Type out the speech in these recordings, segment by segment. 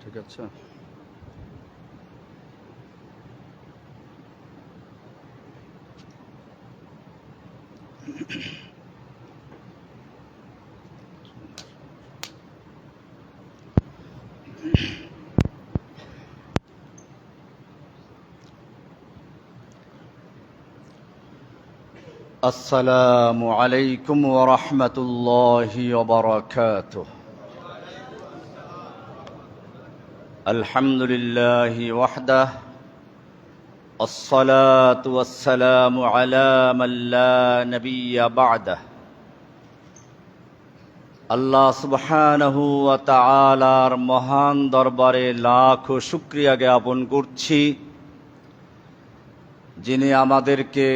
ঠিক আছে। আসসালামু আলাইকুম ওয়া রাহমাতুল্লাহি ওয়া বারাকাতুহু। আলহামদুলিল্লাহি ওয়াহদাহ, আসসালাতু ওয়াসসালামু আলা মান লা নাবিয়্যা বা'দাহ। আল্লাহ সুবহানাহু ওয়া তাআলার মহান দরবারে লাখো শুকরিয়া জ্ঞাপন করছি, যিনি আমাদেরকে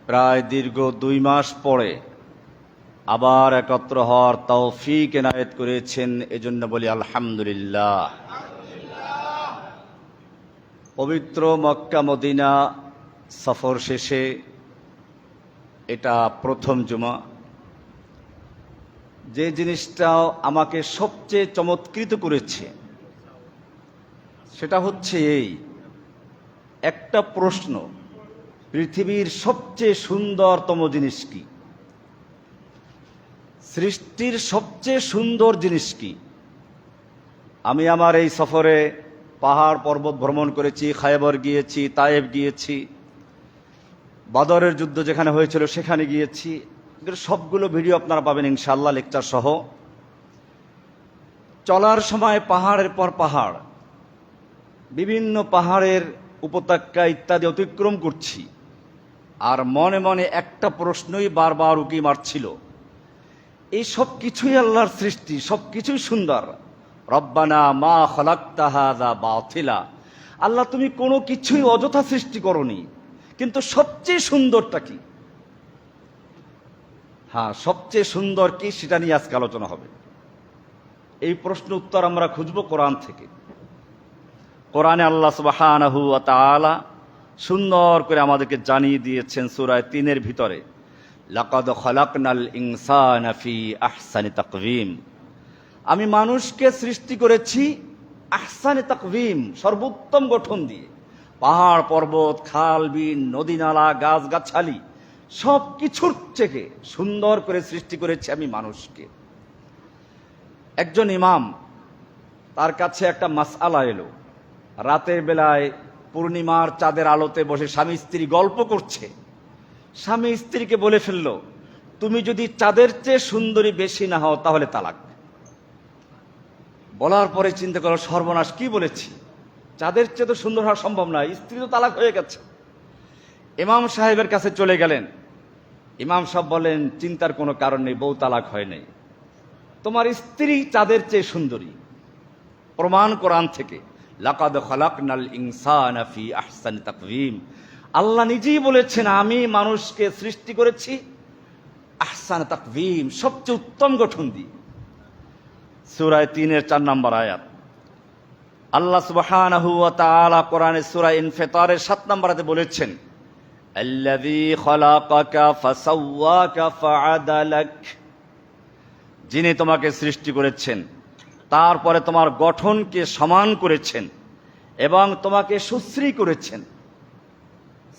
প্রায় দীর্ঘ 2 মাস পরে আবার একত্র হওয়ার তৌফিক এনায়েত করেছেন। এজন্য বলি আলহামদুলিল্লাহ। পবিত্র মক্কা মদিনা সফর শেষে এটা প্রথম জুমা। যে জিনিসটা আমাকে সবচেয়ে চমৎকৃত করেছে সেটা হচ্ছে এই একটা প্রশ্ন, পৃথিবীর সবচেয়ে সুন্দরতম জিনিস কি? সৃষ্টির সবচেয়ে সুন্দর জিনিস কি? আমি আমার এই সফরে পাহাড় পর্বত ভ্রমণ করেছি, খায়বর গিয়েছি, তায়েফ গিয়েছি, বদরের যুদ্ধ যেখানে হয়েছিল সেখানে গিয়েছি। সবগুলো ভিডিও আপনারা পাবেন ইনশাআল্লাহ, লেকচার সহ। চলার সময় পাহাড়ের পর পাহাড়, বিভিন্ন পাহাড়ের উপত্যকা ইত্যাদি অতিক্রম করছি, আর মনে মনে একটা প্রশ্নই বারবার উকি মারছিল, এই সব কিছুই আল্লাহর সৃষ্টি, সব কিছুই সুন্দর। রব্বানা মা খালাকতা হাযা বাতিলা, আল্লাহ তুমি কোনো কিছুই অযথা সৃষ্টি করনি, কিন্তু সবচেয়ে সুন্দরটা কি? হ্যাঁ, সবচেয়ে সুন্দর কি সেটা নিয়ে আজকে আলোচনা হবে। এই প্রশ্ন উত্তর আমরা খুঁজব কোরআন থেকে। কোরআনে আল্লাহ সুবহানাহু ওয়া তাআলা সুন্দর করে আমাদেরকে জানিয়ে দিয়েছেন সূরা 3-এর ভিতরে, লাকাদ খালাকনাল ইনসানা ফি আহসানি তাকওয়িম, আমি মানুষকে সৃষ্টি করেছি আহসানি তাকওয়িম, সর্বোত্তম গঠন দিয়ে। পাহাড় পর্বত, খাল বিল, নদী নালা, গাছ গাছালি সব কিছুর থেকে সুন্দর করে সৃষ্টি করেছি আমি মানুষকে। একজন ইমাম, তার কাছে একটা মাসআলা এলো। রাতের বেলায় পূর্ণিমার চাঁদের আলোতে বসে স্বামী স্ত্রী গল্প করছে। স্বামী স্ত্রীকে বলে ফেলল, তুমি যদি চাঁদের চেয়ে সুন্দরী বেশি না হও তাহলে তালাক। বলার পরে চিন্তা করো, সর্বনাশ, কি বলেছি? চাঁদের চেয়ে তো সুন্দর হওয়া সম্ভব নয়, স্ত্রী তো তালাক হয়ে গেছে। ইমাম সাহেবের কাছে চলে গেলেন। ইমাম সাহেব বলেন, চিন্তার কোনো কারণ নেই, বউ তালাক হয় নাই, তোমার স্ত্রী চাঁদের চেয়ে সুন্দরী। প্রমাণ কোরআন থেকে, লাকাদ খালাকনাল ইনসানা ফি আহসানি তাকওয়িম, আল্লাহ নিজেই বলেছেন আমি মানুষকে সৃষ্টি করেছি আহসান তাকওয়িম, সবচেয়ে উত্তম গঠন দিয়ে। সূরা 3-এর 4 নম্বর আয়াত। আল্লাহ সুবহানাহু ওয়া তাআলা কোরআনে সূরা ইনফিতারের 7 নম্বর আয়াতে বলেছেন, আল্লাযী খালাকাকা ফাসাওয়াকা ফাআদালাক, যিনি তোমাকে সৃষ্টি করেছেন, তারপরে তোমার গঠনকে সমান করেছেন এবং তোমাকে সুশ্রী করেছেন।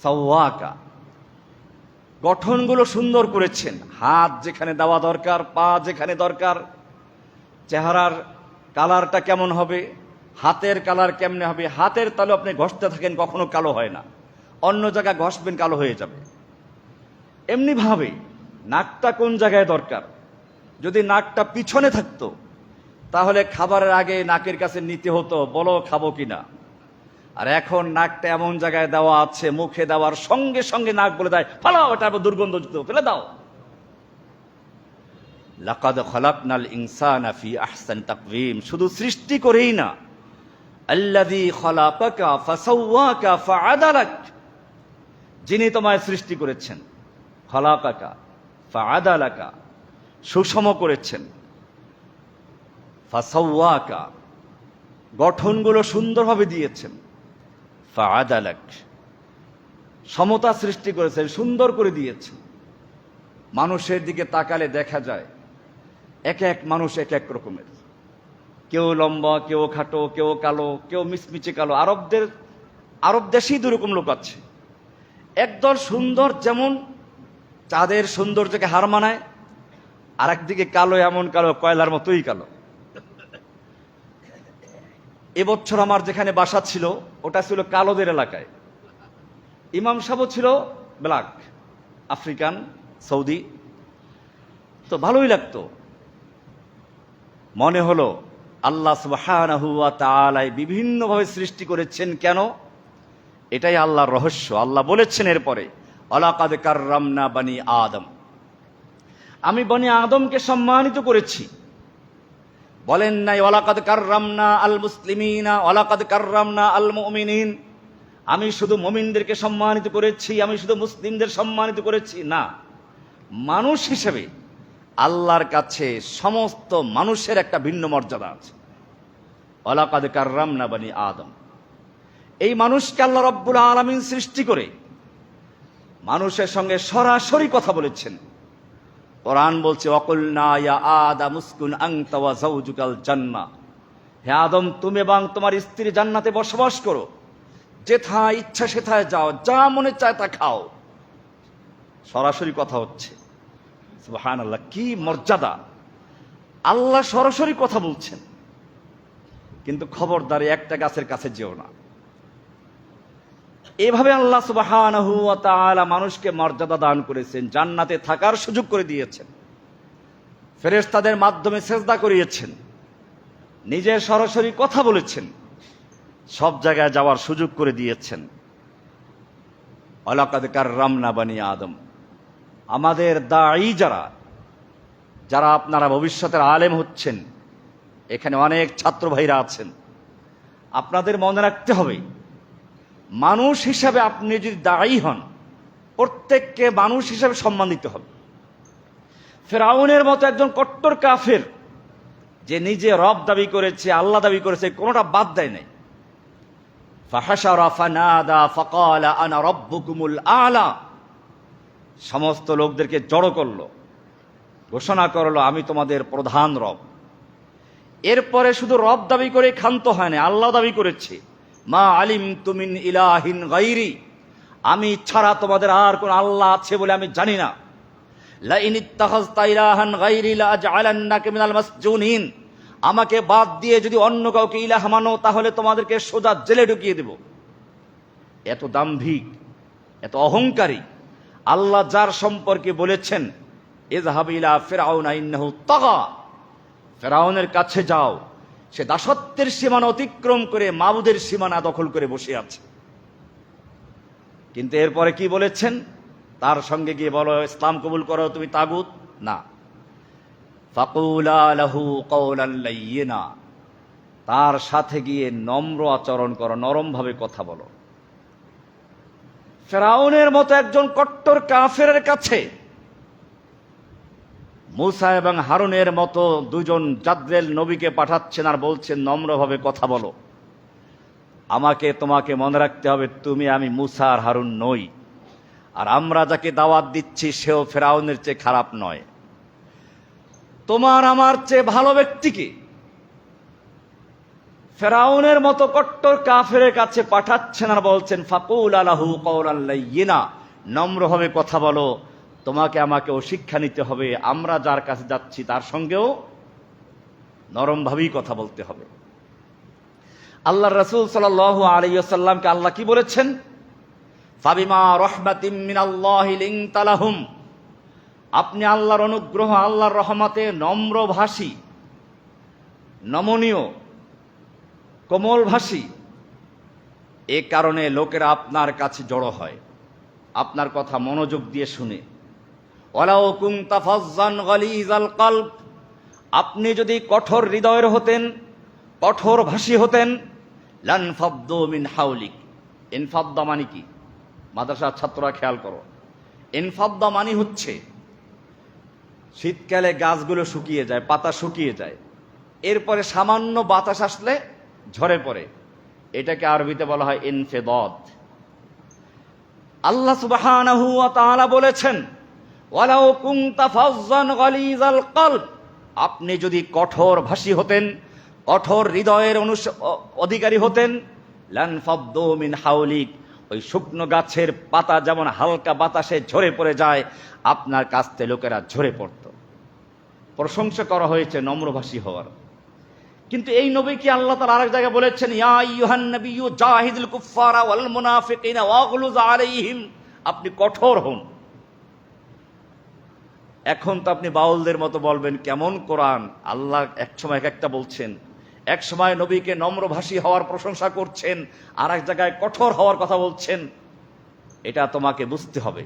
সাওয়াকা, গঠনগুলো সুন্দর করেছেন। হাত যেখানে দেওয়া দরকার, পা যেখানে দরকার, চেহারার কালারটা কেমন হবে, হাতের কালার কেমনে হবে। হাতের তালু আপনি ঘষতে থাকেন, কখনো কালো হয় না, অন্য জায়গায় ঘষবেন কালো হয়ে যাবে। এমনি ভাবে নাকটা কোন জায়গায় দরকার, যদি নাকটা পিছনে থাকতো তাহলে খাবারের আগে নাকের কাছে নিতে হতো, বলো খাবো কিনা। আর এখন নাকটা এমন জায়গায় দেওয়া আছে, মুখে দেওয়ার সঙ্গে সঙ্গে নাক বলে দেয় ফালাও, এটা দুর্গন্ধযুক্ত, ফেলে দাও। লাকাদ খালাকনাল ইনসানা ফি আহসানি তাকওয়িম, শুধু সৃষ্টি করেই না, আল্লাযী খালাকাকা ফাসাওয়াকা ফাআদালাক, যিনি তোমায় সৃষ্টি করেছেন, খালাকাকা ফাআদালাকা, সুষম করেছেন। ফাসাওয়াকা, গঠনগুলো সুন্দরভাবে দিয়েছেন। ফাআদালাক, সমতা সৃষ্টি করেছেন, সুন্দর করে দিয়েছেন। মানুষের দিকে তাকালে দেখা যায় এক এক মানুষ এক এক রকমের, কেউ লম্বা, কেউ খাটো, কেউ কালো, কেউ মিচমিচে কালো। আরব দেশেই দুরকম লোক আছে। একদল সুন্দর, যেমন চাঁদের সৌন্দর্যকে হার মানায়, আর একদিকে কালো, এমন কালো কয়লার মতোই কালো। এবছর আমার যেখানে বাসা ছিল ওটা ছিল কালোদের এলাকায়। ইমাম সাহেব ছিল ব্ল্যাক, আফ্রিকান, সৌদি। তো ভালোই লাগতো। মনে হলো আল্লাহ সুবহানাহু ওয়া তাআলা বিভিন্নভাবে সৃষ্টি করেছেন কেন? এটাই আল্লাহর রহস্য। আল্লাহ বলেছেন এরপরে, ওয়ালাকাদ কাররামনা বানি আদম, আমি বনি আদমকে সম্মানিত করেছি। বলেন নাই ওয়ালাকাদ কাররামনা আল মুসলিমিনা, ওয়ালাকাদ কাররামনা আল মুমিনিন, আমি শুধু মুমিনদেরকে সম্মানিত করেছি, আমি শুধু মুসলিমদের সম্মানিত করেছি। না, মানুষ হিসেবে আল্লাহর কাছে সমস্ত মানুষের একটা ভিন্ন মর্যাদা আছে। ওয়ালাকাদ কাররামনা বানি আদম, এই মানুষকে আল্লাহ রাব্বুল আলামিন সৃষ্টি করে মানুষের সঙ্গে সরাসরি কথা বলেছেন। কোরআন বলছে, ওয়াকুলনা ইয়া আদম উসকুন আনতা ওয়া যাওজুকাল জান্নাহ, হে আদম, তুমি এবং তোমার স্ত্রী জান্নাতে বসবাস করো, যেথায় ইচ্ছা সেথায় যাও, যা মনে চায় তা খাও। সরাসরি কথা হচ্ছে। সুবহানাল্লাহ, কি মর্যাদা! আল্লাহ সরাসরি কথা বলছেন। কিন্তু খবরদার, একটা গাছের কাছে যেও না। এভাবে আল্লাহ সুবহানাহু ওয়া তাআলা মানুষকে মর্যাদা দান করেছেন, জান্নাতে থাকার সুযোগ করে দিয়েছেন, ফেরেশতাদের মাধ্যমে সেজদা করিয়েছেন, নিজে সরাসরি কথা বলেছেন, সব জায়গায় যাওয়ার সুযোগ করে দিয়েছেন। ওয়ালাকাদ কাররামনা বানি আদম। আমাদের দাঈ যারা আপনারা ভবিষ্যতের আলেম হচ্ছেন, এখানে অনেক ছাত্র ভাইরা আছেন, আপনাদের মনে রাখতে হবে, মানুষ হিসাবে আপনি যদি দায়ী হন, প্রত্যেককে মানুষ হিসাবে সম্মান দিতে হবে। ফেরাউনের মতো একজন কট্টর কাফের, যে নিজে রব দাবি করেছে, আল্লাহ দাবি করেছে, কোনোটা বাদ দেয় নাই। ফাহাশারা ফানাদা ফাকালা আনা রাব্বুকুমুল আ'লা, সমস্ত লোকদেরকে জড়ো করলো, ঘোষণা করলো, আমি তোমাদের প্রধান রব। এরপরে শুধু রব দাবি করে ক্ষান্ত হয় না, আল্লাহ দাবি করেছে, মা আলিমতু মিন ইলাহিন গায়রি, আমি ছাড়া তোমাদের আর কোন আল্লাহ আছে বলে আমি জানি না। লা ইন ইত্তাখাযতা ইলাহান গায়রি লা আজআলান্নাকা মিনাল মাসজুনিন, আমাকে বাদ দিয়ে যদি অন্য কাউকে ইলাহ মানো তাহলে তোমাদেরকে সোজা জেলে ঢুকিয়ে দেব। এত দাম্ভিক, এত অহংকারী। আল্লাহ যার সম্পর্কে বলেছেন, ইযহাব ইলা ফিরআউনা ইন্নাহু তাগা, ফেরাউনের কাছে যাও, সে দাসত্বের সীমানা অতিক্রম করে মাবুদের সীমানা দখল করে বসে আছে। কিন্তু এরপরে কি বলেছেন? তার সঙ্গে গিয়ে বলো ইসলাম কবুল করো, তুমি তাগুত না। ফাকুলা লাহু কওলান লাইয়িনা, তার সাথে গিয়ে নম্র আচরণ করো, নরমভাবে কথা বলো। ফেরাউনের মতো একজন কট্টর কাফেরের কাছে মূসা এবং হারুনের মতো দুজন জাদ্রেল নবীকে পাঠাচ্ছেন আর বলছেন নম্রভাবে কথা বলো। আমাকে তোমাকে মনে রাখতে হবে, তুমি আমি মূসা আর হারুন নই, আর আমরা যাকে দাওয়াত দিচ্ছি সেও ফেরাউনের চেয়ে খারাপ নয়। তোমার আমার চেয়ে ভালো ব্যক্তিকে ফেরাউনের মতো কট্টর কাফেরের কাছে পাঠাচ্ছেন আর বলছেন ফাকুল লাহু কওলান লাইয়িনা, নম্রভাবে কথা বলো, তোমাকে আমাকেও শিক্ষা নিতে হবে, আমরা যার কাছে যাচ্ছি তার সঙ্গেও নরমভাবেই কথা বলতে হবে। আল্লাহ রাসূল সাল্লাল্লাহু আলাইহি ওয়াসাল্লামকে আল্লাহ কি বলেছেন? ফাবিমা রাহমাতিম মিনাল্লাহি লিনতা লাহুম, আপনি আল্লাহর অনুগ্রহ, আল্লাহর রহমতে নম্রভাষী, নমনীয়, কোমলভাষী, এ কারণে লোকেরা আপনার কাছে জড়ো হয়, আপনার কথা মনোযোগ দিয়ে শুনে। ওয়ালাউ কুনতা ফাজ্জান গালিজাল কলব, আপনি যদি কঠোর হৃদয়ের হতেন, কঠোর ভাষী হতেন, লানফাদ্দু মিন হাওলিক। ইনফাদ্দা মানে কি? মাদ্রাসার ছাত্ররা খেয়াল করো, ইনফাদ্দা মানে হচ্ছে শীতকালে গাছগুলো শুকিয়ে যায়, পাতা শুকিয়ে যায়, এরপরে সামান্য বাতাস আসলে ঝরে পড়ে। এটাকে আরবিতে বলা হয় ইনফিদাদ। আল্লাহ সুবহানাহু ওয়া তাআলা বলেছেন, ওয়ালাউ কুনতা ফাজ্জান গালিজাল কলব, আপনি যদি কঠোর ভাষী হতেন, কঠোর হৃদয়ের অধিকারী হতেন, লান ফাদ্দু মিন হাওলিক, ওই শুকনো গাছের পাতা যেমন হালকা বাতাসে ঝরে পড়ে যায়, আপনার কাছ থেকে লোকেরা ঝরে পড়ত। প্রশংসা করা হয়েছে নম্রভাষী হওয়ার। কিন্তু এই নবীকে আল্লাহ তাআলা আরেক জায়গায় বলেছেন, ইয়া আইয়ুহান নাবিয়্যু জাহিদুল কুফারা ওয়াল মুনাফিকিনা ওয়াগলুজ আলাইহিম, আপনি কঠোর হন। এখন তো আপনি বাউলদের মতো বলবেন কেমন কোরআন, আল্লাহ এক সময় এক একটা বলছেন, এক সময় নবীকে নম্রভাষী হওয়ার প্রশংসা করছেন, আর এক জায়গায় কঠোর হওয়ার কথা বলছেন। এটা তোমাকে বুঝতে হবে।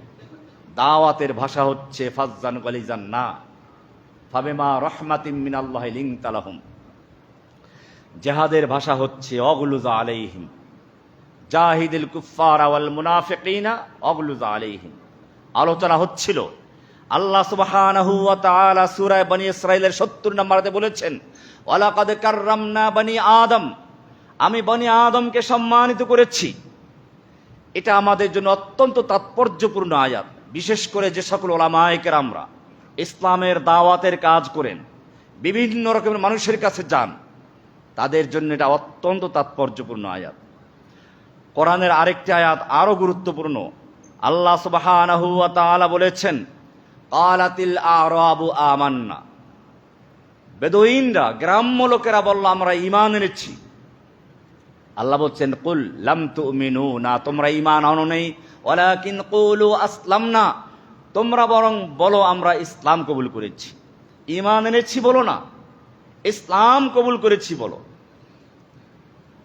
দাওয়াতের ভাষা হচ্ছে ফাজ্জান গালিজান না, ফাবিমা রাহমাতিম মিনাল্লাহি লিনতা লাহুম। জিহাদের ভাষা হচ্ছে অগলুজ আলাইহিম, জাহিদুল কুফারা ওয়াল মুনাফিকিনা অগলুজ আলাইহিম। আলোচনা হচ্ছিল আল্লাহ সুবহানাহু ওয়া তাআলা সূরা বনী ইসরাঈলের ৭০ নম্বরে বলেছেন, ওয়ালাকাদ কাররামনা বনী আদম, আমি বনী আদমকে সম্মানিত করেছি। এটা আমাদের জন্য অত্যন্ত তাৎপর্যপূর্ণ আয়াত। বিশেষ করে যে সকল উলামায়ে কেরামরা ইসলামের দাওয়াতের কাজ করেন, বিভিন্ন রকমের মানুষের কাছে যান, তাদের জন্য এটা অত্যন্ত তাৎপর্যপূর্ণ আয়াত। কোরআনের আরেকটি আয়াত আরো গুরুত্বপূর্ণ। আল্লাহ সুবহানাহু ওয়া তাআলা বলেছেন, ক্বালাতিল আরাবু আমান্না, বেদুইনরা গ্রাম্য লোকেরা বলল আমরা ঈমান এনেছি। আল্লাহ বলছেন, কুল লাম তুমিনু, না তোমরা ঈমান আনো নাই, ওয়ালাকিন কুলু আসলামনা, তোমরা বরং বলো আমরা ইসলাম কবুল করেছি। ঈমান এনেছি বলো না, ইসলাম কবুল করেছি বলো।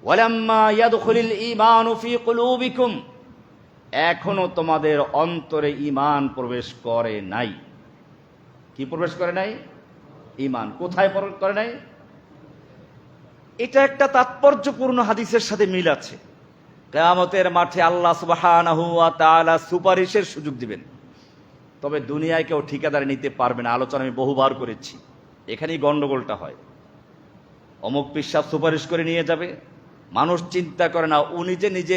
ওয়ালাম্মা ইয়াদখুলিল ঈমানু ফি কুলুবিকুম, এখনো তোমাদের অন্তরে ঈমান প্রবেশ করে নাই। কি প্রবেশ করে নাই? ঈমান। কোথায় প্রবেশ করে নাই? এটা একটা তাৎপর্যপূর্ণ হাদিসের সাথে মিল আছে। কিয়ামতের মাঠে আল্লাহ সুবহানাহু ওয়া তাআলা সুপারিশের সুযোগ দিবেন, তবে দুনিয়ায় কেউ ঠিকাদারি নিতে পারবে না। আলোচনা আমি বহুবার করেছি, এখানেই গন্ডগোলটা হয়। অমুক পিসাব সুপারিশ করে নিয়ে যাবে, মানুষ চিন্তা করে না উনি যে নিজে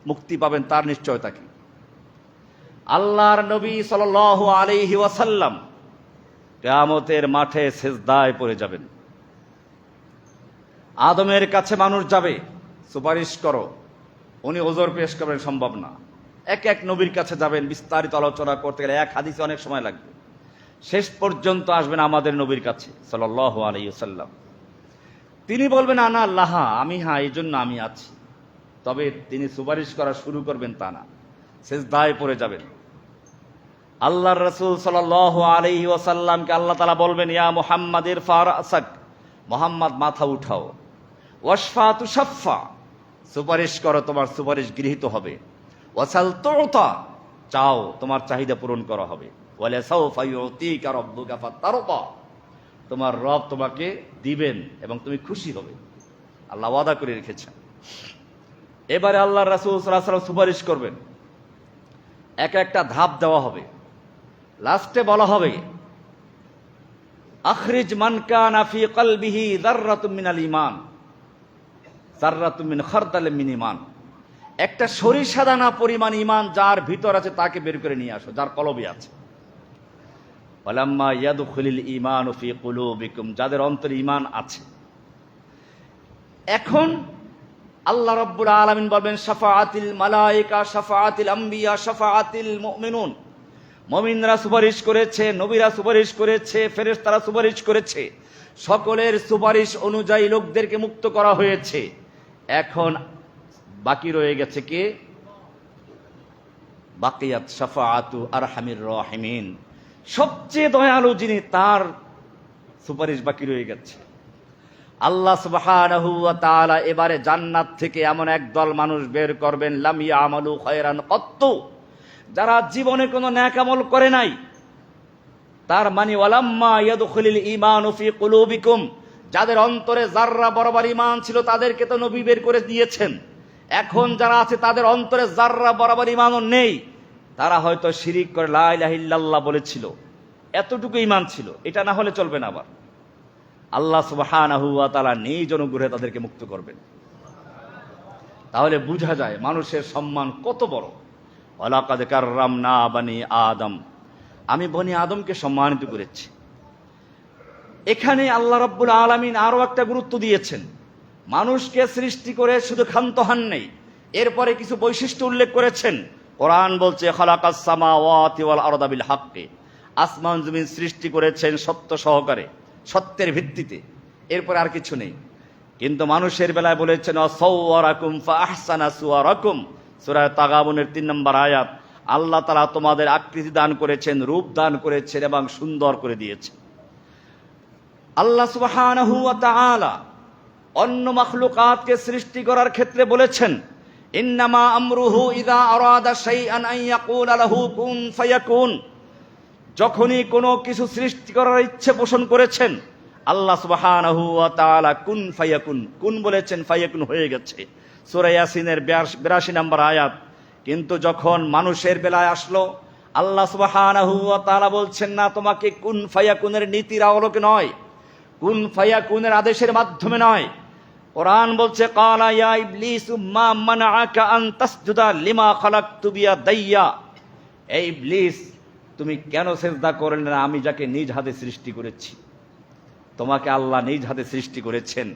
মুক্তি পাবেন তার নিশ্চয়তা কি। আল্লাহর নবী সাল্লাল্লাহু আলাইহি ওয়াসাল্লাম কিয়ামতের মাঠে সিজদায় পড়ে যাবেন। আদমের কাছে মানুষ যাবে, সুপারিশ করো, উনি ওজর পেশ করবেন, সম্ভব না। এক এক নবীর কাছে যাবেন, বিস্তারিত আলোচনা করতে গেলে এক হাদিসে অনেক সময় লাগবে। শেষ পর্যন্ত আসবেন আমাদের নবীর কাছে সাল্লাল্লাহু আলাইহি ওয়াসাল্লাম। তিনি বলবেন আনা আল্লাহ, আমি হ্যাঁ, এই জন্য আমি আছি। তবে তিনি সুপারিশ করা শুরু করবেন তা না, সিজদায় পড়ে যাবেন। আল্লাহর রাসূল সাল্লাল্লাহু আলাইহি ওয়াসাল্লামকে আল্লাহ তাআলা বলবেন, ইয়া মুহাম্মাদ ইরফা রাসাক, মুহাম্মদ মাথা উঠাও। ওয়াশফা তুশাফা, সুপারিশ করো, তোমার সুপারিশ গৃহীত হবে। ওয়াসাল তুতা, চাও, তোমার চাহিদা পূরণ করা হবে। ওয়ালা সাওফা ইউতিকা রাব্বুকা ফাতারদা, তোমার রব তোমাকে দিবেন এবং তুমি খুশি হবে। আল্লাহ ওয়াদা করে রেখেছেন। এবারে আল্লাহর রাসূল সাল্লাল্লাহু আলাইহি ওয়াসাল্লাম সুপারিশ করবেন, এক একটা ধাপ দেওয়া হবে। লাস্টে বলা হবে, আখরিজ মান কানা ফি কলবিহি যাররাতুম মিনাল ঈমান, যাররাতুম মিন খারদালিন মিন ঈমান, একটা সরিষা দানা পরিমাণ ঈমান যার ভিতর আছে তাকে বের করে নিয়ে আসো, যার কলবে আছে। ওয়ালাম্মা ইয়াদখুলিল ঈমানু ফি কুলুবিকুম, যাদের অন্তরে ঈমান আছে। এখন আল্লাহ রাব্বুল আলামিন বলবেন, শাফাআতিল মালায়েকা, শাফাআতিল আম্বিয়া, শাফাআতিল মুমিনুন, মুমিনরা সুপারিশ করেছে, নবীরা সুপারিশ করেছে, ফেরেশতারা সুপারিশ করেছে, সকলের সুপারিশ অনুযায়ী লোকদেরকে মুক্ত করা হয়েছে। এখন বাকি রয়ে গেছে কে? বাকিয়াত শাফাআতু আরহামির রাহিমিন, সবচেয়ে দয়ালু যিনি, তার সুপারিশ বাকি রয়ে গেছে। আল্লাহ সুবহানাহু ওয়া তাআলা এবারে জান্নাত থেকে এমন একদল মানুষ বের করবেন, লাম ইয়ামালু খায়রান কত্তু, যারা জীবনে কোনো নেক আমল করে নাই। তার মানে ওয়ালাম্মা ইয়াদখুলিল ঈমানু ফি কুলুবিকুম, যাদের অন্তরে যাররা বরাবর ঈমান ছিল তাদেরকে তো নবী বের করে দিয়েছেন। এখন যারা আছে তাদের অন্তরে যাররা বরাবর ঈমানও নেই, তারা হয়তো শিরিক করে লা ইলাহা ইল্লাল্লাহ বলেছিল, এতটুকু ঈমান ছিল, এটা না হলে চলবে না। আবার আল্লাহ সুবহানাহু ওয়া তাআলা নিজ অনুগ্রহে তাদেরকে মুক্ত করবেন। তাহলে বোঝা যায় মানুষের সম্মান কত বড়। ওয়ালাকাদ কাররামনা বানি আদম, আমি বনি আদমকে সম্মানিত করেছি। এখানে আল্লাহ রাব্বুল আলামিন আরো একটা গুরুত্ব দিয়েছেন। মানুষকে সৃষ্টি করে শুধু ক্ষান্ত হন নেই, এরপরে কিছু বৈশিষ্ট্য উল্লেখ করেছেন। কোরআন বলছে খালাকাস সামাওয়াতি ওয়াল আরদা বিল হাক্কি, আসমান জমিন সৃষ্টি করেছেন সত্য সহকারে, সত্যের ভিত্তিতে, এরপরে আর কিছু নেই। কিন্তু মানুষের বেলায় বলেছেন ওয়াসাওয়ারাকুম ফাআহসানা সুওয়ারাকুম, সূরা তাগাবুনের ৩ নম্বর আয়াত। আল্লাহ তাআলা তোমাদের আকৃতি দান করেছেন, রূপ দান করেছেন এবং সুন্দর করে দিয়েছেন। আল্লাহ সুবহানাহু ওয়া তাআলা অন্য মাখলুকাতকে সৃষ্টি করার ক্ষেত্রে বলেছেন ইন্নামা আমরুহু ইযা আরাদা শাইআন আন ইয়াকুলা লাহু কুন ফায়াকুন। যখনই কোনো কিছু সৃষ্টি করার ইচ্ছে পোষণ করেছেন আল্লাহ সুবহানাহু ওয়া তাআলা কুন ফায়াকুন, কুন বলেছেন, ফায়াকুন হয়ে গেছে, সূরা ইয়াসিনের ৮২ নম্বর আয়াত। কিন্তু যখন মানুষের বেলায় আসলো আল্লাহ সুবহানাহু ওয়া তাআলা বলছেন না, তোমাকে কুন ফায়াকুনের নীতির আলোকে নয়, কুন ফায়াকুনের আদেশের মাধ্যমে নয়। কোরআন বলছে ক্বালা ইয়া ইবলিসু মা মানাআকা আন তাসজুদা লিমা খালাকতু বিয়াদাইয়া, এই ইবলিস তুমি কেন সিজদা করলে না আমি যাকে নিজ হাতে সৃষ্টি করেছি। তোমাকে আল্লাহ নিজ হাতে সৃষ্টি করেছেন।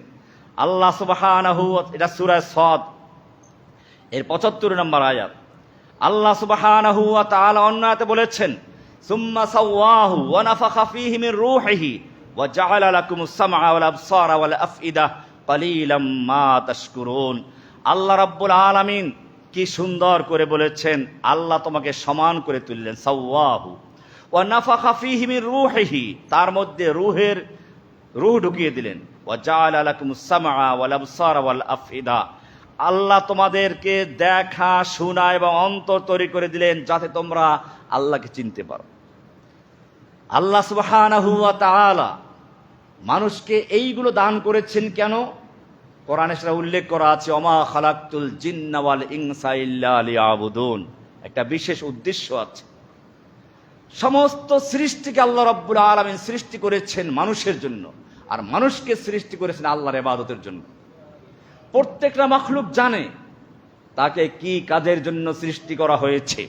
আল্লাহ সুবহানাহু, এটা সূরা সাদ এর ৭৫ নম্বর আয়াত। আল্লাহ সুবহানাহু ওয়া তাআলা অন্য আয়াতে বলেছেন সুম্মা সাওয়াহু ওয়া নাফাখা ফীহি মির রূহিহি ওয়া জাআলা লাকুমুস সামআ ওয়াল আবসারা ওয়াল আফইদা কালিলাম মা তাশকুরুন। আল্লাহ রাব্বুল আলামিন কি সুন্দর করে বলেছেন, আল্লাহ তোমাকে সমান করে তুললেন। সাওয়াহু ওয়া নাফাখা ফীহি মির রূহিহি, তার মধ্যে রূহ ঢুকিয়ে দিলেন। ওয়া জাআলা লাকুমুস সামআ ওয়াল আবসারা ওয়াল আফইদা, আল্লাহ তোমাদেরকে দেখা, শোনা এবং অন্তর তৈরি করে দিলেন যাতে তোমরা আল্লাহকে চিনতে পারো। আল্লাহ সুবহানাহু ওয়া তাআলা মানুষকে এইগুলো দান করেছেন কেন? কোরআনে সেটা উল্লেখ করা আছে, ওমা খালাকতুল জিন্না ওয়াল ইনসা ইল্লা লিয়াবুদুন, একটা বিশেষ উদ্দেশ্য আছে। সমস্ত সৃষ্টিকে আল্লাহ রাব্বুল আলামিন সৃষ্টি করেছেন মানুষের জন্য, আর মানুষকে সৃষ্টি করেছেন আল্লাহর ইবাদতের জন্য। প্রত্যেকটা মাখলুক জানে তাকে কি কাজের জন্য সৃষ্টি করা হয়েছে।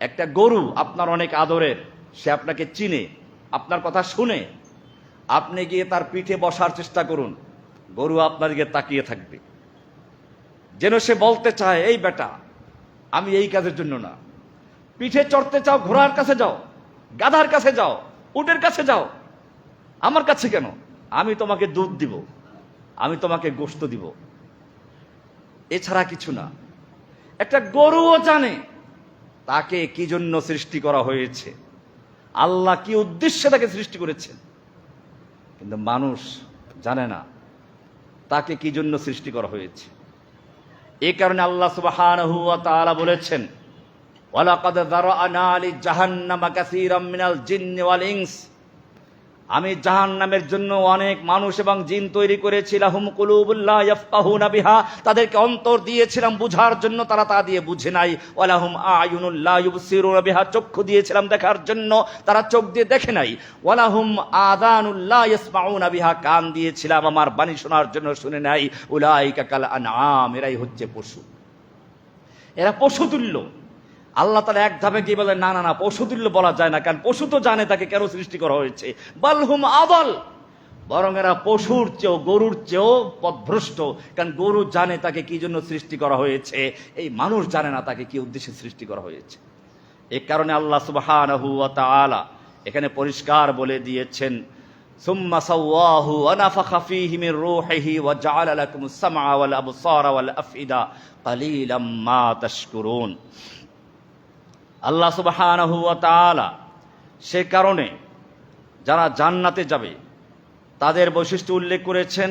একটা গরু আপনার অনেক আদরের, সে আপনাকে চিনে, আপনার কথা শুনে। আপনি গিয়ে তার পিঠে বসার চেষ্টা করুন, গরু আপনার দিকে তাকিয়ে থাকবে, যেন সে বলতে চায় এই বেটা আমি এই কাজের জন্য না। পিঠে চড়তে চাও, ঘোড়ার কাছে যাও, গাধার কাছে যাও, উটের কাছে যাও, আমার কাছে কেন? আমি তোমাকে দুধ দিব, আমি তোমাকে গোশত দিব, এছাড়া কিছু না। একটা গরুও জানে তাকে কি জন্য সৃষ্টি করা হয়েছে, আল্লাহ কি উদ্দেশ্যে তাকে সৃষ্টি করেছেন। কিন্তু মানুষ জানে না তাকে কি জন্য সৃষ্টি করা হয়েছে। এই কারণে আল্লাহ সুবহানাহু ওয়া তাআলা বলেছেন ওয়ালাকাদ যারা'না লিজাহান্নামা কাসীরাম মিনাল জিন্নি ওয়াল ইনস, আমি জাহান্নামের জন্য অনেক মানুষ এবং জিন তৈরি করেছি। লাহুম কুলুবুল লা ইয়াফকাহুনা বিহা, তাদেরকে অন্তর দিয়েছিলাম বুঝার জন্য, তারা তা দিয়ে বুঝে নাই। ওয়ালাহুম আয়ুনুল লা ইউবসিরুনা বিহা, চক্ষু দিয়েছিলাম দেখার জন্য, তারা চোখ দিয়ে দেখে নাই। ওয়ালাহুম আযানুল লা ইয়াসমাউনা বিহা, কান দিয়েছিলাম আমার বাণী শোনার জন্য, শুনে নাই। উলাইকা কাল আনআম, এরাই হচ্ছে পশু, এরা পশুতুল্য। আল্লাহ তাআলা এক ধাপে গিয়ে বলেন না না না, পশুতুল্য বলা যায় না, কারণ পশু তো জানে তাকে কেন সৃষ্টি করা হয়েছে। বালহুম আদাল, বরং এরা পশুর চেয়েও, গরুর চেয়েও পথভ্রষ্ট, কারণ গরু জানে তাকে কি জন্য সৃষ্টি করা হয়েছে, এই মানুষ জানে না তাকে কি উদ্দেশ্যে সৃষ্টি করা হয়েছে। এই কারণে আল্লাহ সুবহানাহু ওয়া তাআলা এখানে পরিষ্কার বলে দিয়েছেন সুম্মা সাওয়াহু ওয়া নাফাখা ফীহি মির রূহিহি ওয়া জাআলা লাকুমুস সামআ ওয়াল আবসারা ওয়াল আফইদা কালিলাম মা তাশকুরুন। আল্লাহ সুবহানাহু ওয়া তাআলা সে কারণে যারা জান্নাতে যাবে তাদের বৈশিষ্ট্য উল্লেখ করেছেন,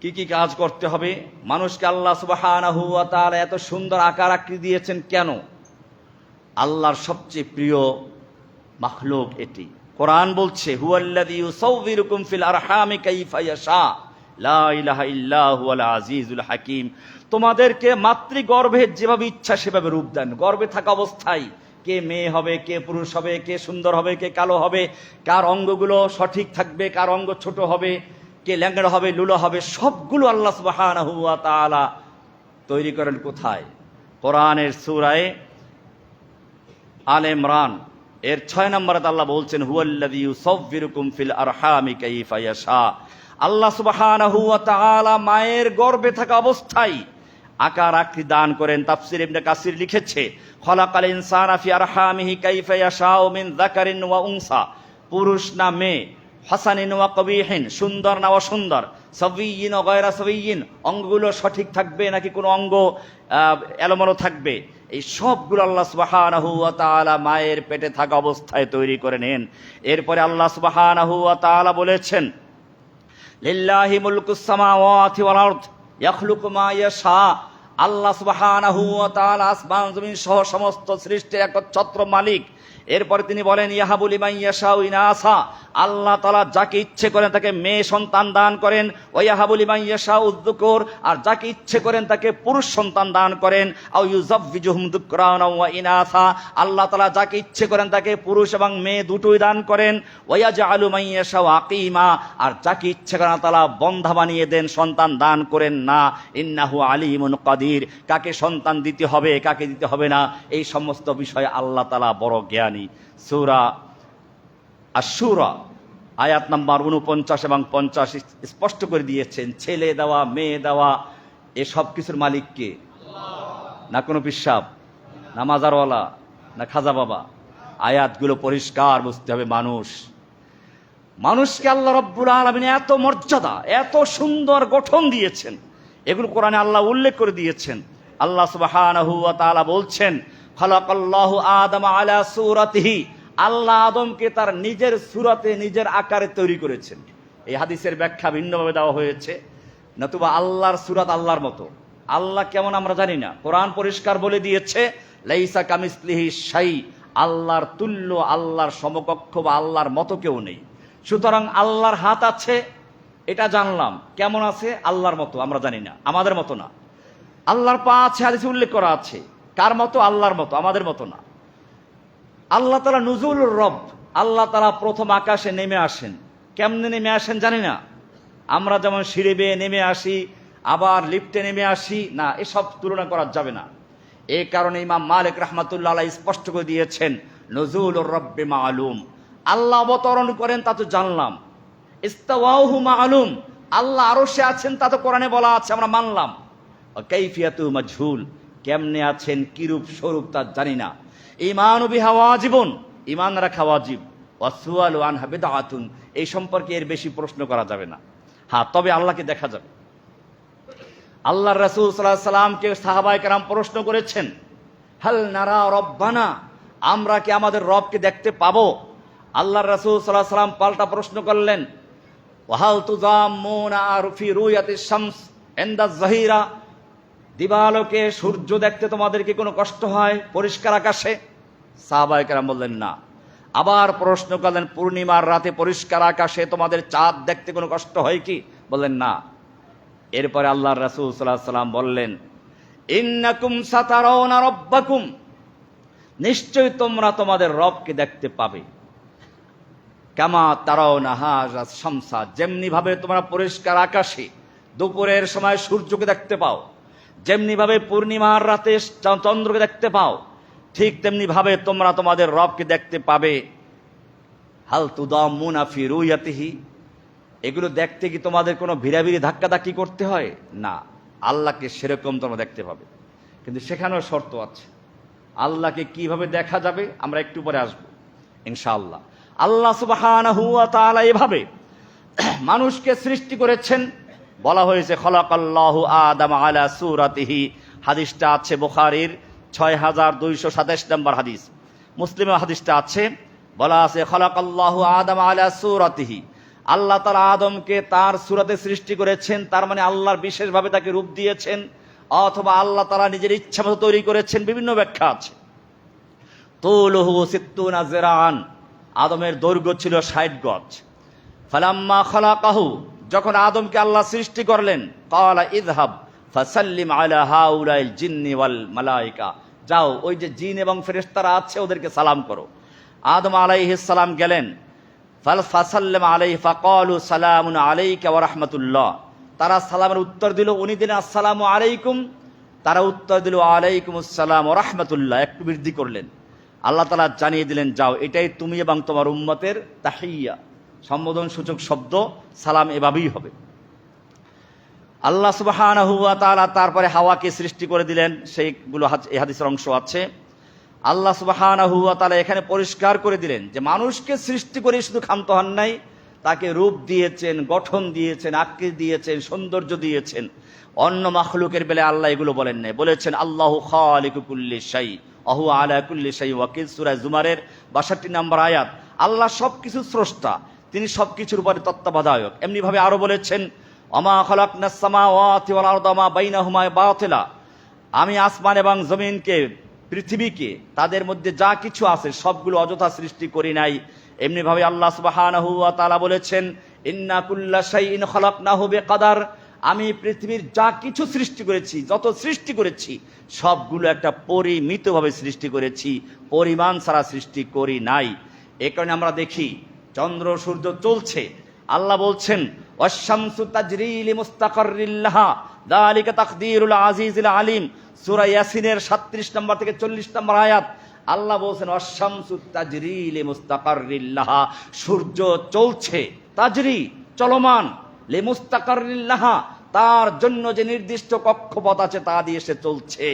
কি কি কাজ করতে হবে। মানুষকে আল্লাহ সুবহানাহু ওয়া তাআলা এত সুন্দর আকার আকৃতি দিয়েছেন কেন? আল্লাহর সবচেয়ে প্রিয় মাখলুক এটি। কোরআন বলছে হুয়াল্লাযী ইউসাউবিরুকুম ফিল আরহামি কাইফা ইয়াশা লা ইলাহা ইল্লা হুয়াল আজিজুল হাকীম, তোমাদেরকে মাতৃগর্ভে যেভাবে ইচ্ছা সেভাবে রূপ দেন। গর্ভে থাকা অবস্থায় কে মেয়ে হবে, কে পুরুষ হবে, কে সুন্দর হবে, কে কালো হবে, কার অঙ্গগুলো সঠিক থাকবে, কার অঙ্গ ছোট হবে, কে ল্যাংড়া হবে, লুলো হবে, সবগুলো আল্লাহ সুবহানাহু ওয়া তাআলা তৈরি করেন কোথায়? কোরআনের সূরা আলে ইমরান এর 6 নম্বরে আল্লাহ বলছেন, হুয়াল্লাযী ইউসাউফিরুকুম ফিল আরহামি কাইফা ইয়াশা। আল্লাহ সুবহানাহু ওয়া তাআলা মায়ের গর্ভে থাকা অবস্থায় আকার আকৃতি দান করেন। তাফসীর ইবনে কাসির লিখেছে, খলাকাল ইনসানা ফি আরহামিহি কাইফা ইয়াশাউ মিন যাকারিন ওয়া উনসা, পুরুষ না মেয়ে, হাসানিন ওয়া কবিহিন, সুন্দর না অসুন্দর, সাবিয়িন ওয়া গায়রা সাবিয়িন, অঙ্গগুলো সঠিক থাকবে নাকি কোনো অঙ্গ এলোমেলো থাকবে, এই সবগুলো আল্লাহ সুবহানাহু ওয়া তাআলা মায়ের পেটে থাকা অবস্থায় তৈরি করে নেন। এরপরে আল্লাহ সুবহানাহু ওয়া তাআলা বলেছেন, লিল্লাহি মুলকুস সামাওয়াতি ওয়াল আরদ ইয়াখলুকু মা ইয়াশা। আল্লাহ সুবহানাহু ওয়া তাআলা আসমান জমিন সহ সমস্ত সৃষ্টির একচ্ছত্র মালিক। এরপরে তিনি বলেন, ইয়াহাবু লিমান ইয়াশাউ ইনাসা, আল্লাহ তাআলা যাকে ইচ্ছে করেন তাকে মেয়ে সন্তান দান করেন। ওয়া ইয়াহাবু লিমান ইয়াশাউ যুকুর, আর যাকে ইচ্ছে করেন তাকে পুরুষ সন্তান দান করেন। আও ইউযাফফিজুহুম যুকরানা ওয়া ইনাসা, আল্লাহ তাআলা যাকে ইচ্ছে করেন তাকে পুরুষ এবং মেয়ে দুটোই দান করেন। ওয়া ইয়াজআলু মান ইয়াশাউ আকিমা, আর যাকে ইচ্ছে করেন তাআলা বন্ধা বানিয়ে দেন, সন্তান দান করেন না। ইন্নাহু আলিমুন কাদির, কাকে সন্তান দিতে হবে কাকে দিতে হবে না এই সমস্ত বিষয়ে আল্লাহ তাআলা বড় জ্ঞানী। সূরা আশ-শূরা আয়াত নাম্বার 49 এবং 50 স্পষ্ট করে দিয়েছেন, ছেলে দেওয়া মেয়ে দেওয়া এ সব কিছুর মালিক কে? না কোনো পিশাব, না মাজারওয়ালা, না খাজা বাবা। আয়াতগুলো পরিষ্কার বুঝতে হবে। মানুষকে আল্লাহ রাব্বুল আলামিন এত মর্যাদা, এত সুন্দর গঠন দিয়েছেন, এগুলো কোরআনে আল্লাহ উল্লেখ করে দিয়েছেন। আল্লাহ সুবহানাহু ওয়া তাআলা বলছেন, খালাকাল্লাহু আদামা আলা সূরাতিহি, আল্লাহ আদমকে তার নিজের সূরাতে নিজের আকারে তৈরি করেছেন। এই হাদিসের ব্যাখ্যা ভিন্নভাবে দেওয়া হয়েছে, নতুবা আল্লাহর সূরাত আল্লাহর মতো। আল্লাহ কেমন আমরা জানি না, কোরআন পরিষ্কার বলে দিয়েছে, লাইসা কামিসলিহি শাই, আল্লাহর তুল্য, আল্লাহর সমকক্ষ বা আল্লাহর মতো কেউ নেই। সুতরাং আল্লাহর হাত আছে এটা জানলাম, কেমন আছে? আল্লাহর মতো, আমরা জানি না, আমাদের মতো না। আল্লাহর পা আছে, হাদিসে উল্লেখ করা আছে, কার মতো? আল্লাহর মতো, আমাদের মতো না। আল্লাহ তাআলা নুজুলুর রব, আল্লাহ তাআলা প্রথম আকাশে নেমে আসেন। কেমনে নেমে আসেন জানি না, আমরা যেমন সিঁড়ি বেয়ে নেমে আসি, আবার লিফটে নেমে আসি, না, এসব তুলনা করা যাবে না। এই কারণে ইমাম মালিক রাহমাতুল্লাহ আলাইহি স্পষ্ট করে দিয়েছেন, নুজুলুর রব্বি মালুম, আল্লাহ অবতরণ করেন তা তো জানলাম। ইস্তাওয়াহু মালুম, আল্লাহ আরশে আছেন তা তো কোরআনে বলা আছে, আমরা মানলাম। কাইফিয়াতু মাজহুল, কেমনে আছেন, কিরূপ স্বরূপ তা জানি না। ঈমানু বিহা ওয়াজিবুন, ঈমান রাখা ওয়াজিব। ওয়াসুআলু আনহা বিদআতুন, এই সম্পর্কে এর বেশি প্রশ্ন করা যাবে না। হ্যাঁ, তবে আল্লাহকে দেখা যাবে। আল্লাহর রাসূল সাল্লাল্লাহু আলাইহি সাল্লামকে সাহাবায়ে কেরাম প্রশ্ন করেছেন, হাল নারা রব্বানা, আমরা কি আমাদের রবকে দেখতে পাবো? আল্লাহর রাসূল সাল্লাল্লাহু আলাইহি সাল্লাম পাল্টা প্রশ্ন করলেন, ওয়াহাল তুজাম্মুনা ফি রুয়াতিশ শামস ইনদা যাহিরা, দিবালোকে সূর্য দেখতে তোমাদের কি কোনো কষ্ট হয় পরিষ্কার আকাশে? সাহাবায়ে কেরাম বললেন না। আবার প্রশ্ন করলেন, পূর্ণিমার রাতে পরিষ্কার আকাশে তোমাদের চাঁদ দেখতে কোনো কষ্ট হয় কি? বললেন না। এরপরে আল্লাহর রাসূল সাল্লাল্লাহু আলাইহি সাল্লাম বললেন, ইন্নাকুম সাতারাউনা রাব্বাকুম, নিশ্চয়ই তোমরা তোমাদের রবকে দেখতে পাবে। কামা তারাউনা হাযা শামসা, যেমনি ভাবে তোমরা পরিষ্কার আকাশে দুপুরের সময় সূর্যকে দেখতে পাও, যেমনি ভাবে পূর্ণিমার রাতে চন্দ্রকে দেখতে পাও, ঠিক তেমনি ভাবে তোমরা তোমাদের রবকে দেখতে পাবে। হাল তুদাম্মুনা ফি রুয়াতিহি, এগুলো দেখতে কি তোমাদের কোনো ভিড়াভিড়ি ধাক্কাধাক্কি করতে হয়? না, আল্লাহকে সেরকম তোমরা দেখতে পাবে। কিন্তু সেখানেও শর্ত আছে। আল্লাহকে কিভাবে দেখা যাবে আমরা একটু পরে আসবো ইনশাআল্লাহ। আল্লাহ সুবহানাহু ওয়া তাআলা এভাবে মানুষকে সৃষ্টি করেছেন। বলা হয়েছে, খলাকাল্লাহু আদাম আলা সূরাতিহি, হাদিসটা আছে বুখারীর 6227 নম্বর হাদিস, মুসলিমের হাদিসটা আছে, বলা আছে, খলাকাল্লাহু আদাম আলা সূরাতিহি, আল্লাহ তাআলা আদমকে তার সূরাতে সৃষ্টি করেছেন। তার মানে আল্লাহর বিশেষভাবে তাকে রূপ দিয়েছেন, অথবা আল্লাহ তাআলা নিজের ইচ্ছা মতো তৈরি করেছেন, বিভিন্ন ব্যাখ্যা আছে। তুলুহু 60 জিরাআন, আদমের দৈর্ঘ্য ছিল 60 গজ। ফালাম্মা খালাকাহু, যখন আদমকে আল্লাহ সৃষ্টি করলেন, ক্বালা ইযহাব ফাসাল্লিম আলা হাউলাইল জিন্নি ওয়াল মালায়েকা, যাও ওই যে জিন এবং ফেরেশতারা আছে ওদেরকে সালাম করো। আদম আলাইহিস সালাম গেলেন, ফাসাল্লাম আলাইহি ফাকালু সালামুন আলাইকা ওয়া রাহমাতুল্লাহ। তারা সালামের উত্তর দিল, উনি দিলেন আসসালামু আলাইকুম, তারা উত্তর দিল আলাইকুমুস সালাম ওয়া রাহমাতুল্লাহ, একটু বৃদ্ধি করলেন। আল্লাহ তাআলা জানিয়ে দিলেন, যাও এটাই তুমি এবং তোমার উম্মতের তাহিয়া, সম্বোধন সূচক শব্দ, সালাম এভাবেই হবে। আল্লাহ সুবহানাহু ওয়া তাআলা তারপরে হাওয়াকে সৃষ্টি করে দিলেন, সেইগুলো এই হাদিসের অংশ আছে। আল্লাহ সুবহানাহু ওয়া তাআলা এখানে পরিষ্কার করে দিলেন যে মানুষকে সৃষ্টি করে শুধু ক্ষান্ত হন নাই, তাকে রূপ দিয়েছেন, গঠন দিয়েছেন, আকৃতি দিয়েছেন, সৌন্দর্য দিয়েছেন। অন্য মাখলুকের বেলায় আল্লাহ এগুলো বলেন নাই, বলেছেন আল্লাহু খালিকু কুল্লি শাই ওয়া হুয়া আলা কুল্লি শাই ওয়াকিল, সূরা জুমারের ৬২ নম্বর আয়াত। আল্লাহ সবকিছু স্রষ্টা, তিনি সবকিছুর উপরে তত্ত্বাবধায়ক। এমনি ভাবে আরো বলেছেন ওমা খালাকনাস সামাওয়াতি ওয়াল আরদা ওয়া মা বাইনাহুমা বাতিলা, আমি আসমান এবং জমিনকে, পৃথিবীকে, তাদের মধ্যে যা কিছু আছে সবগুলো অযথা সৃষ্টি করি নাই। এমনি ভাবে আল্লাহ সুবহানাহু ওয়া তাআলা বলেছেন ইন্না কুল্লা শাইইন খালাকনাহু বিকদার, আমি পৃথিবীর যা কিছু সৃষ্টি করেছি, যত সৃষ্টি করেছি সবগুলো একটা পরিমিতভাবে সৃষ্টি করেছি, পরিমাণ ছাড়া সৃষ্টি করি নাই। এ কারণে আমরা দেখি চন্দ্র সূর্য চলছে, আল্লাহ বলছেন ওয়াশ-শামসু তাজরি লিমুস্তাকাররিল লাহা যালিকা তাকদীরুল আজিজিল আলিম, সূরা ইয়াসিনের ৩৭ নম্বর থেকে ৪০ নম্বর আয়াত। আল্লাহ বলছেন ওয়াশ-শামসু তাজরি লিমুস্তাকাররিল লাহা, সূর্য চলছে, তাজরি চলমান, লিমুস্তাকাররিল লাহা তার জন্য যে নির্দিষ্ট কক্ষপথ আছে তা দিয়ে সে চলছে।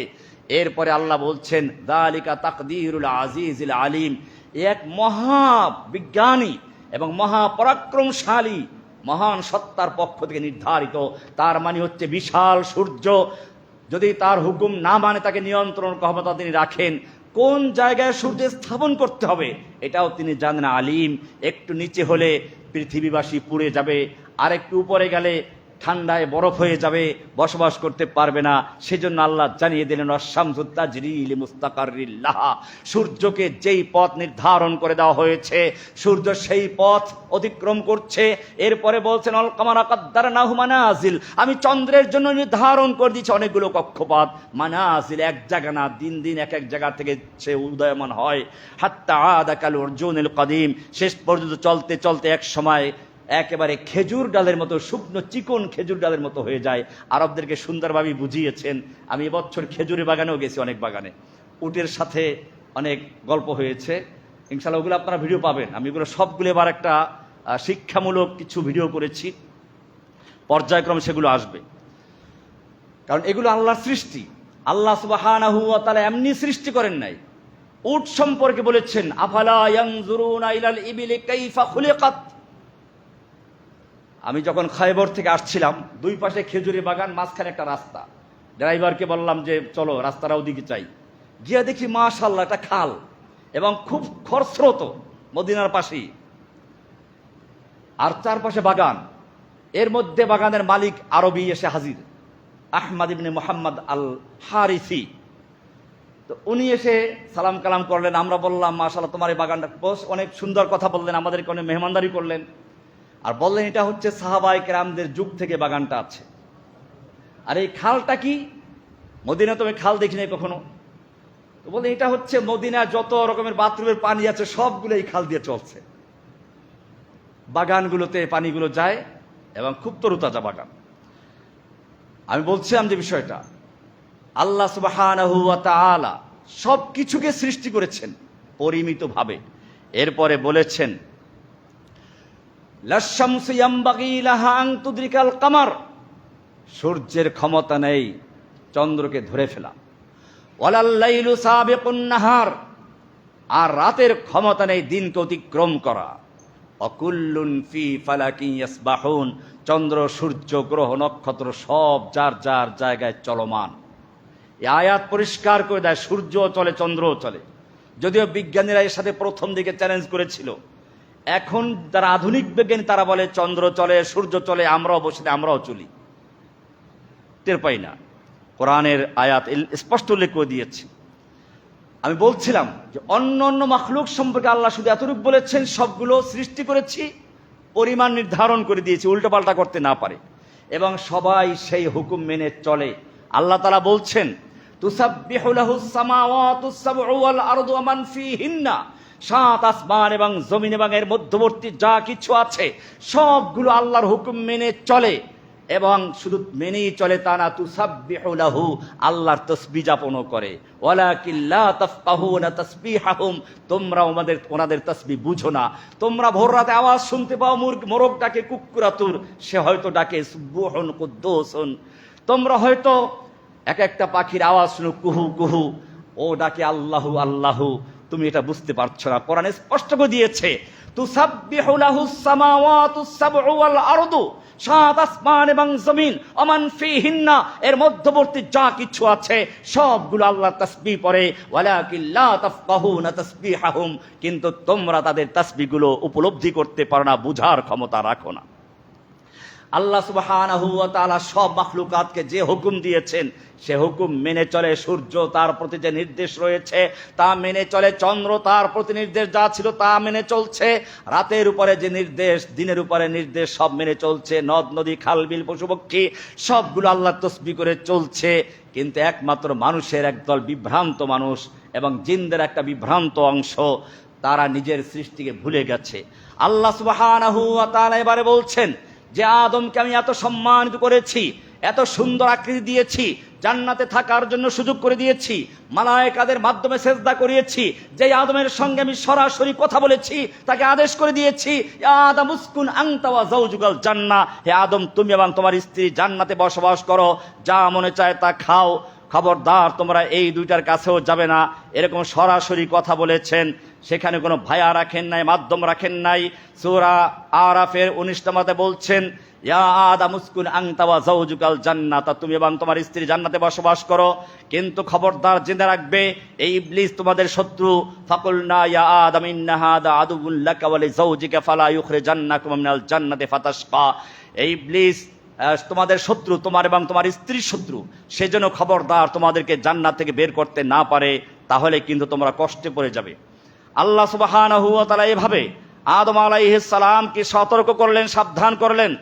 এরপরে আল্লাহ বলছেন যালিকা তাকদীরুল আজিজিল আলিম, এক মহা বিজ্ঞানী এবং মহাপরাক্রমশালী মহান সত্তার পক্ষ থেকে নির্ধারিত। তার মানে হচ্ছে বিশাল সূর্য, যদি তার হুকুম না মানে তাকে নিয়ন্ত্রণ ক্ষমতা তিনি রাখেন, কোন জায়গায় সূর্য স্থাপন করতে হবে এটাও তিনি জানেন আলিম। একটু নিচে হলে পৃথিবীবাসী পুড়ে যাবে, আর একটু উপরে গেলে ঠান্ডায় বরফ হয়ে যাবে, বসবাস করতে পারবে না। সেজন্য আল্লাহ জানিয়ে দিলেন ওয়াশ-শামসু তাজরি লিমুস্তাকাররিল লাহা, সূর্যকে যেই পথ নির্ধারণ করে দেওয়া হয়েছে সূর্য সেই পথ অতিক্রম করছে। এরপরে বলছেন আল কামারা কাদ্দারনাহু মানাজিল, আমি চন্দ্রের জন্য নির্ধারণ করে দিয়েছি অনেকগুলো কক্ষপথ, মানাজিল, এক জায়গা না, দিন দিন এক এক জায়গা থেকে সে উদয়মান হয়। হাত্তা আদা কাল উরজুনিল কাদিম, শেষ পর্যন্ত চলতে চলতে এক সময় একেবারে খেজুর ডালের মতো, শুকনো চিকন খেজুর ডালের মতো হয়ে যায়। আরবদেরকে সুন্দরভাবে বুঝিয়েছেন। আমি এবছর খেজুরের বাগানেও গেছি, অনেক বাগানে উটের সাথে অনেক গল্প হয়েছে, ইনশাআল্লাহ ওগুলো আপনারা ভিডিও পাবেন। আমি এগুলো সবগুলো এবার একটা শিক্ষামূলক কিছু ভিডিও করেছি, পর্যায়ক্রমে সেগুলো আসবে, কারণ এগুলো আল্লাহর সৃষ্টি। আল্লাহ সুবহানাহু ওয়া তাআলা এমনি সৃষ্টি করেন নাই। উট সম্পর্কে বলেছেন আফালা ইয়ানজুরুনা ইলাল ইবিলি কাইফা খুলিকাত। আমি যখন খায়বর থেকে আসছিলাম, দুই পাশে খেজুরি বাগান, মাঝখানে একটা রাস্তা। ড্রাইভারকে বললাম যে চলো রাস্তাটা ওদিকে চাই, গিয়ে দেখি মাশাআল্লাহ একটা খাল এবং খুব খরস্রোত, মদিনার পাশেই, আর চারপাশে বাগান। এর মধ্যে বাগানের মালিক আরবি এসে হাজির, আহমদ ইবনে মুহাম্মদ আল হারিসি। তো উনি এসে সালাম কালাম করলেন, আমরা বললাম মাশাআল্লাহ তোমার এই বাগানটা বস, অনেক সুন্দর কথা বললেন, আমাদেরকে অনেক মেহমানদারি করলেন, আর বললেন এটা হচ্ছে সাহাবায়ে কেরামদের যুগ থেকে বাগানটা আছে। আর এই খালটা কি, মদিনা তো আমি খাল দেখি নাই কখনো। তো বললেন এটা হচ্ছে মদিনা যত রকমের বাথরুমের পানি আছে সবগুলো এই খাল দিয়ে চলছে, বাগানগুলোতে পানিগুলো যায় এবং খুব তরুতাজা বাগান। আমি বলছিলাম যে বিষয়টা আল্লাহ সুবহানাহু ওয়া তাআলা সবকিছুকে সৃষ্টি করেছেন পরিমিতভাবে। এরপরে বলেছেন লাশ-শামসু ইয়ামবাগি লাহা আন তুদরিকাল কামার, সূর্যের ক্ষমতা নেই চন্দ্রকে ধরে ফেলা। ওয়ালাল লাইলু সাবিকুন নাহার, আর রাতের ক্ষমতা নেই দিনকে অতিক্রম করা। অকুল্লুন ফি ফালাকিন ইয়াসবাহুন, চন্দ্র সূর্য গ্রহ নক্ষত্র সব যার যার জায়গায় চলমান। এই আয়াত পরিষ্কার করে দেয় সূর্য চলে, চন্দ্রও চলে। যদিও বিজ্ঞানীরা এর সাথে প্রথম দিকে চ্যালেঞ্জ করেছিল, এখন যারা আধুনিক বিজ্ঞানী তারা বলে চন্দ্র চলে, সূর্য চলে, আমরাও বসে আমরাও চলি, টের পাই না। কোরআনের আয়াত স্পষ্ট উল্লেখ করে দিয়েছে। আমি বলছিলাম যে অন্য অন্য মাখলুক সম্পর্কে আল্লাহ শুধু এতটুকু বলেছেন সবগুলো সৃষ্টি করেছি, পরিমাণ নির্ধারণ করে দিয়েছি, উল্টোপাল্টা করতে না পারে, এবং সবাই সেই হুকুম মেনে চলে। আল্লাহ তাআলা বলছেন তুসাব্বিহু লাহুস সামাওয়াতুস সাবউ ওয়াল আরদু ওয়া মান ফীহিন্না, সাত আসমান এবং জমিন এবং এর মধ্যবর্তী যা কিছু আছে সবগুলো আল্লাহর হুকুম মেনে চলে, এবং শুধু মেনেই চলে তা না, তুসাব্বিহু লাহু, আল্লাহর তাসবিহ যাপনও করে। ওয়ালাকিন লা তাফকাহুনা তাসবিহাহুম, তোমরা ওনাদের তাসবিহ বুঝো না। তোমরা ভোর রাতে আওয়াজ শুনতে পাও, মোরগ ডাকে কুক্কুরাতুর, সে হয়তো ডাকে সুবহুন কুদ্দুসুন। তোমরা হয়তো এক একটা পাখির আওয়াজ শুনো কুহু কুহু, ও ডাকে আল্লাহু আল্লাহু, তুমি এটা বুঝতে পারছো না। কোরআনে স্পষ্ট করে দিয়েছে তুসাব্বিহু লাহুস সামাওয়াতুস সাবউ ওয়াল আরদু, সাত আসমান এবং জমিন, ওমান ফীহিন্না, এর মধ্যবর্তী যা কিছু আছে সবগুলো আল্লাহ তাসবিহ পড়ে। ওয়ালাকিন লা তাফকাহুনা তাসবিহাহুম, কিন্তু তোমরা তাদের তাসবিহগুলো উপলব্ধি করতে পারো না, বুঝার ক্ষমতা রাখো না। আল্লাহ সুবহানাহু ওয়া তাআলা সব মাখলুকাতকে যে হুকুম দিয়েছেন সে হুকুম মেনে চলে। সূর্য, তার প্রতি যে নির্দেশ রয়েছে তা মেনে চলে। চন্দ্র, তার প্রতি নির্দেশ যা ছিল তা মেনে চলছে। রাতের উপরে যে নির্দেশ, দিনের উপরে নির্দেশ, সব মেনে চলছে। নদ নদী, খাল বিল, পশু পক্ষী সবগুলো আল্লাহ তাসবিহ করে চলছে। কিন্তু একমাত্র মানুষের একদল বিভ্রান্ত মানুষ এবং জিনদের একটা বিভ্রান্ত অংশ, তারা নিজের সৃষ্টিকে ভুলে গেছে। আল্লাহ সুবহানাহু ওয়া তাআলা এবারে বলছেন যে আদমকে আমি এত সম্মানিত করেছি, এত সুন্দর আকৃতি দিয়েছি, জান্নাতে থাকার জন্য সুযোগ করে দিয়েছি, মালায়েকাদের মাধ্যমে সেজদা করিয়েছি, যে আদমের সঙ্গে আমি সরাসরি কথা বলেছি, তাকে আদেশ করে দিয়েছি, ইয়া আদম উসকুন আনতা ওয়া যাওজুকাল জান্নাহ, হে আদম তুমি এবং তোমার স্ত্রী জান্নাতে বসবাস করো, যা মনে চায় তা খাও, খবরদার তোমরা এই দুইটার কাছেও যাবে না। এরকম সরাসরি কথা বলেছেন, সেখানে কোনো ভায়া রাখেন নাই, মাধ্যম রাখেন নাই। সূরা আরাফের 19 নম্বরে বলছেন ইয়া আদম উসকুন আনতা ওয়া যাওজুকাল জান্নাত, তুমি এবং তোমার স্ত্রী জান্নাতে বসবাস করো, কিন্তু খবরদার জেনে রাখবে এই ইবলিস তোমাদের শত্রু। ফাকুলনা ইয়া আদম ইন্না হাদা আদুউন লাকা ওয়া লিযাওজিকা ফালা ইউখরিজান্নাকুম মিনাল জান্নাতি ফাতাশকা, এই ইবলিস তোমাদের শত্রু, তোমার এবং তোমার স্ত্রীর শত্রু, সেজন্য খবরদার তোমাদেরকে জান্নাত থেকে বের করতে না পারে, তাহলে কিন্তু তোমরা কষ্টে পড়ে যাবে। আল্লাহ সুবহানাহু ওয়া তাআলা এভাবে আদম আলাইহিস সালামকে সতর্ক করলেন, সাবধান করলেন,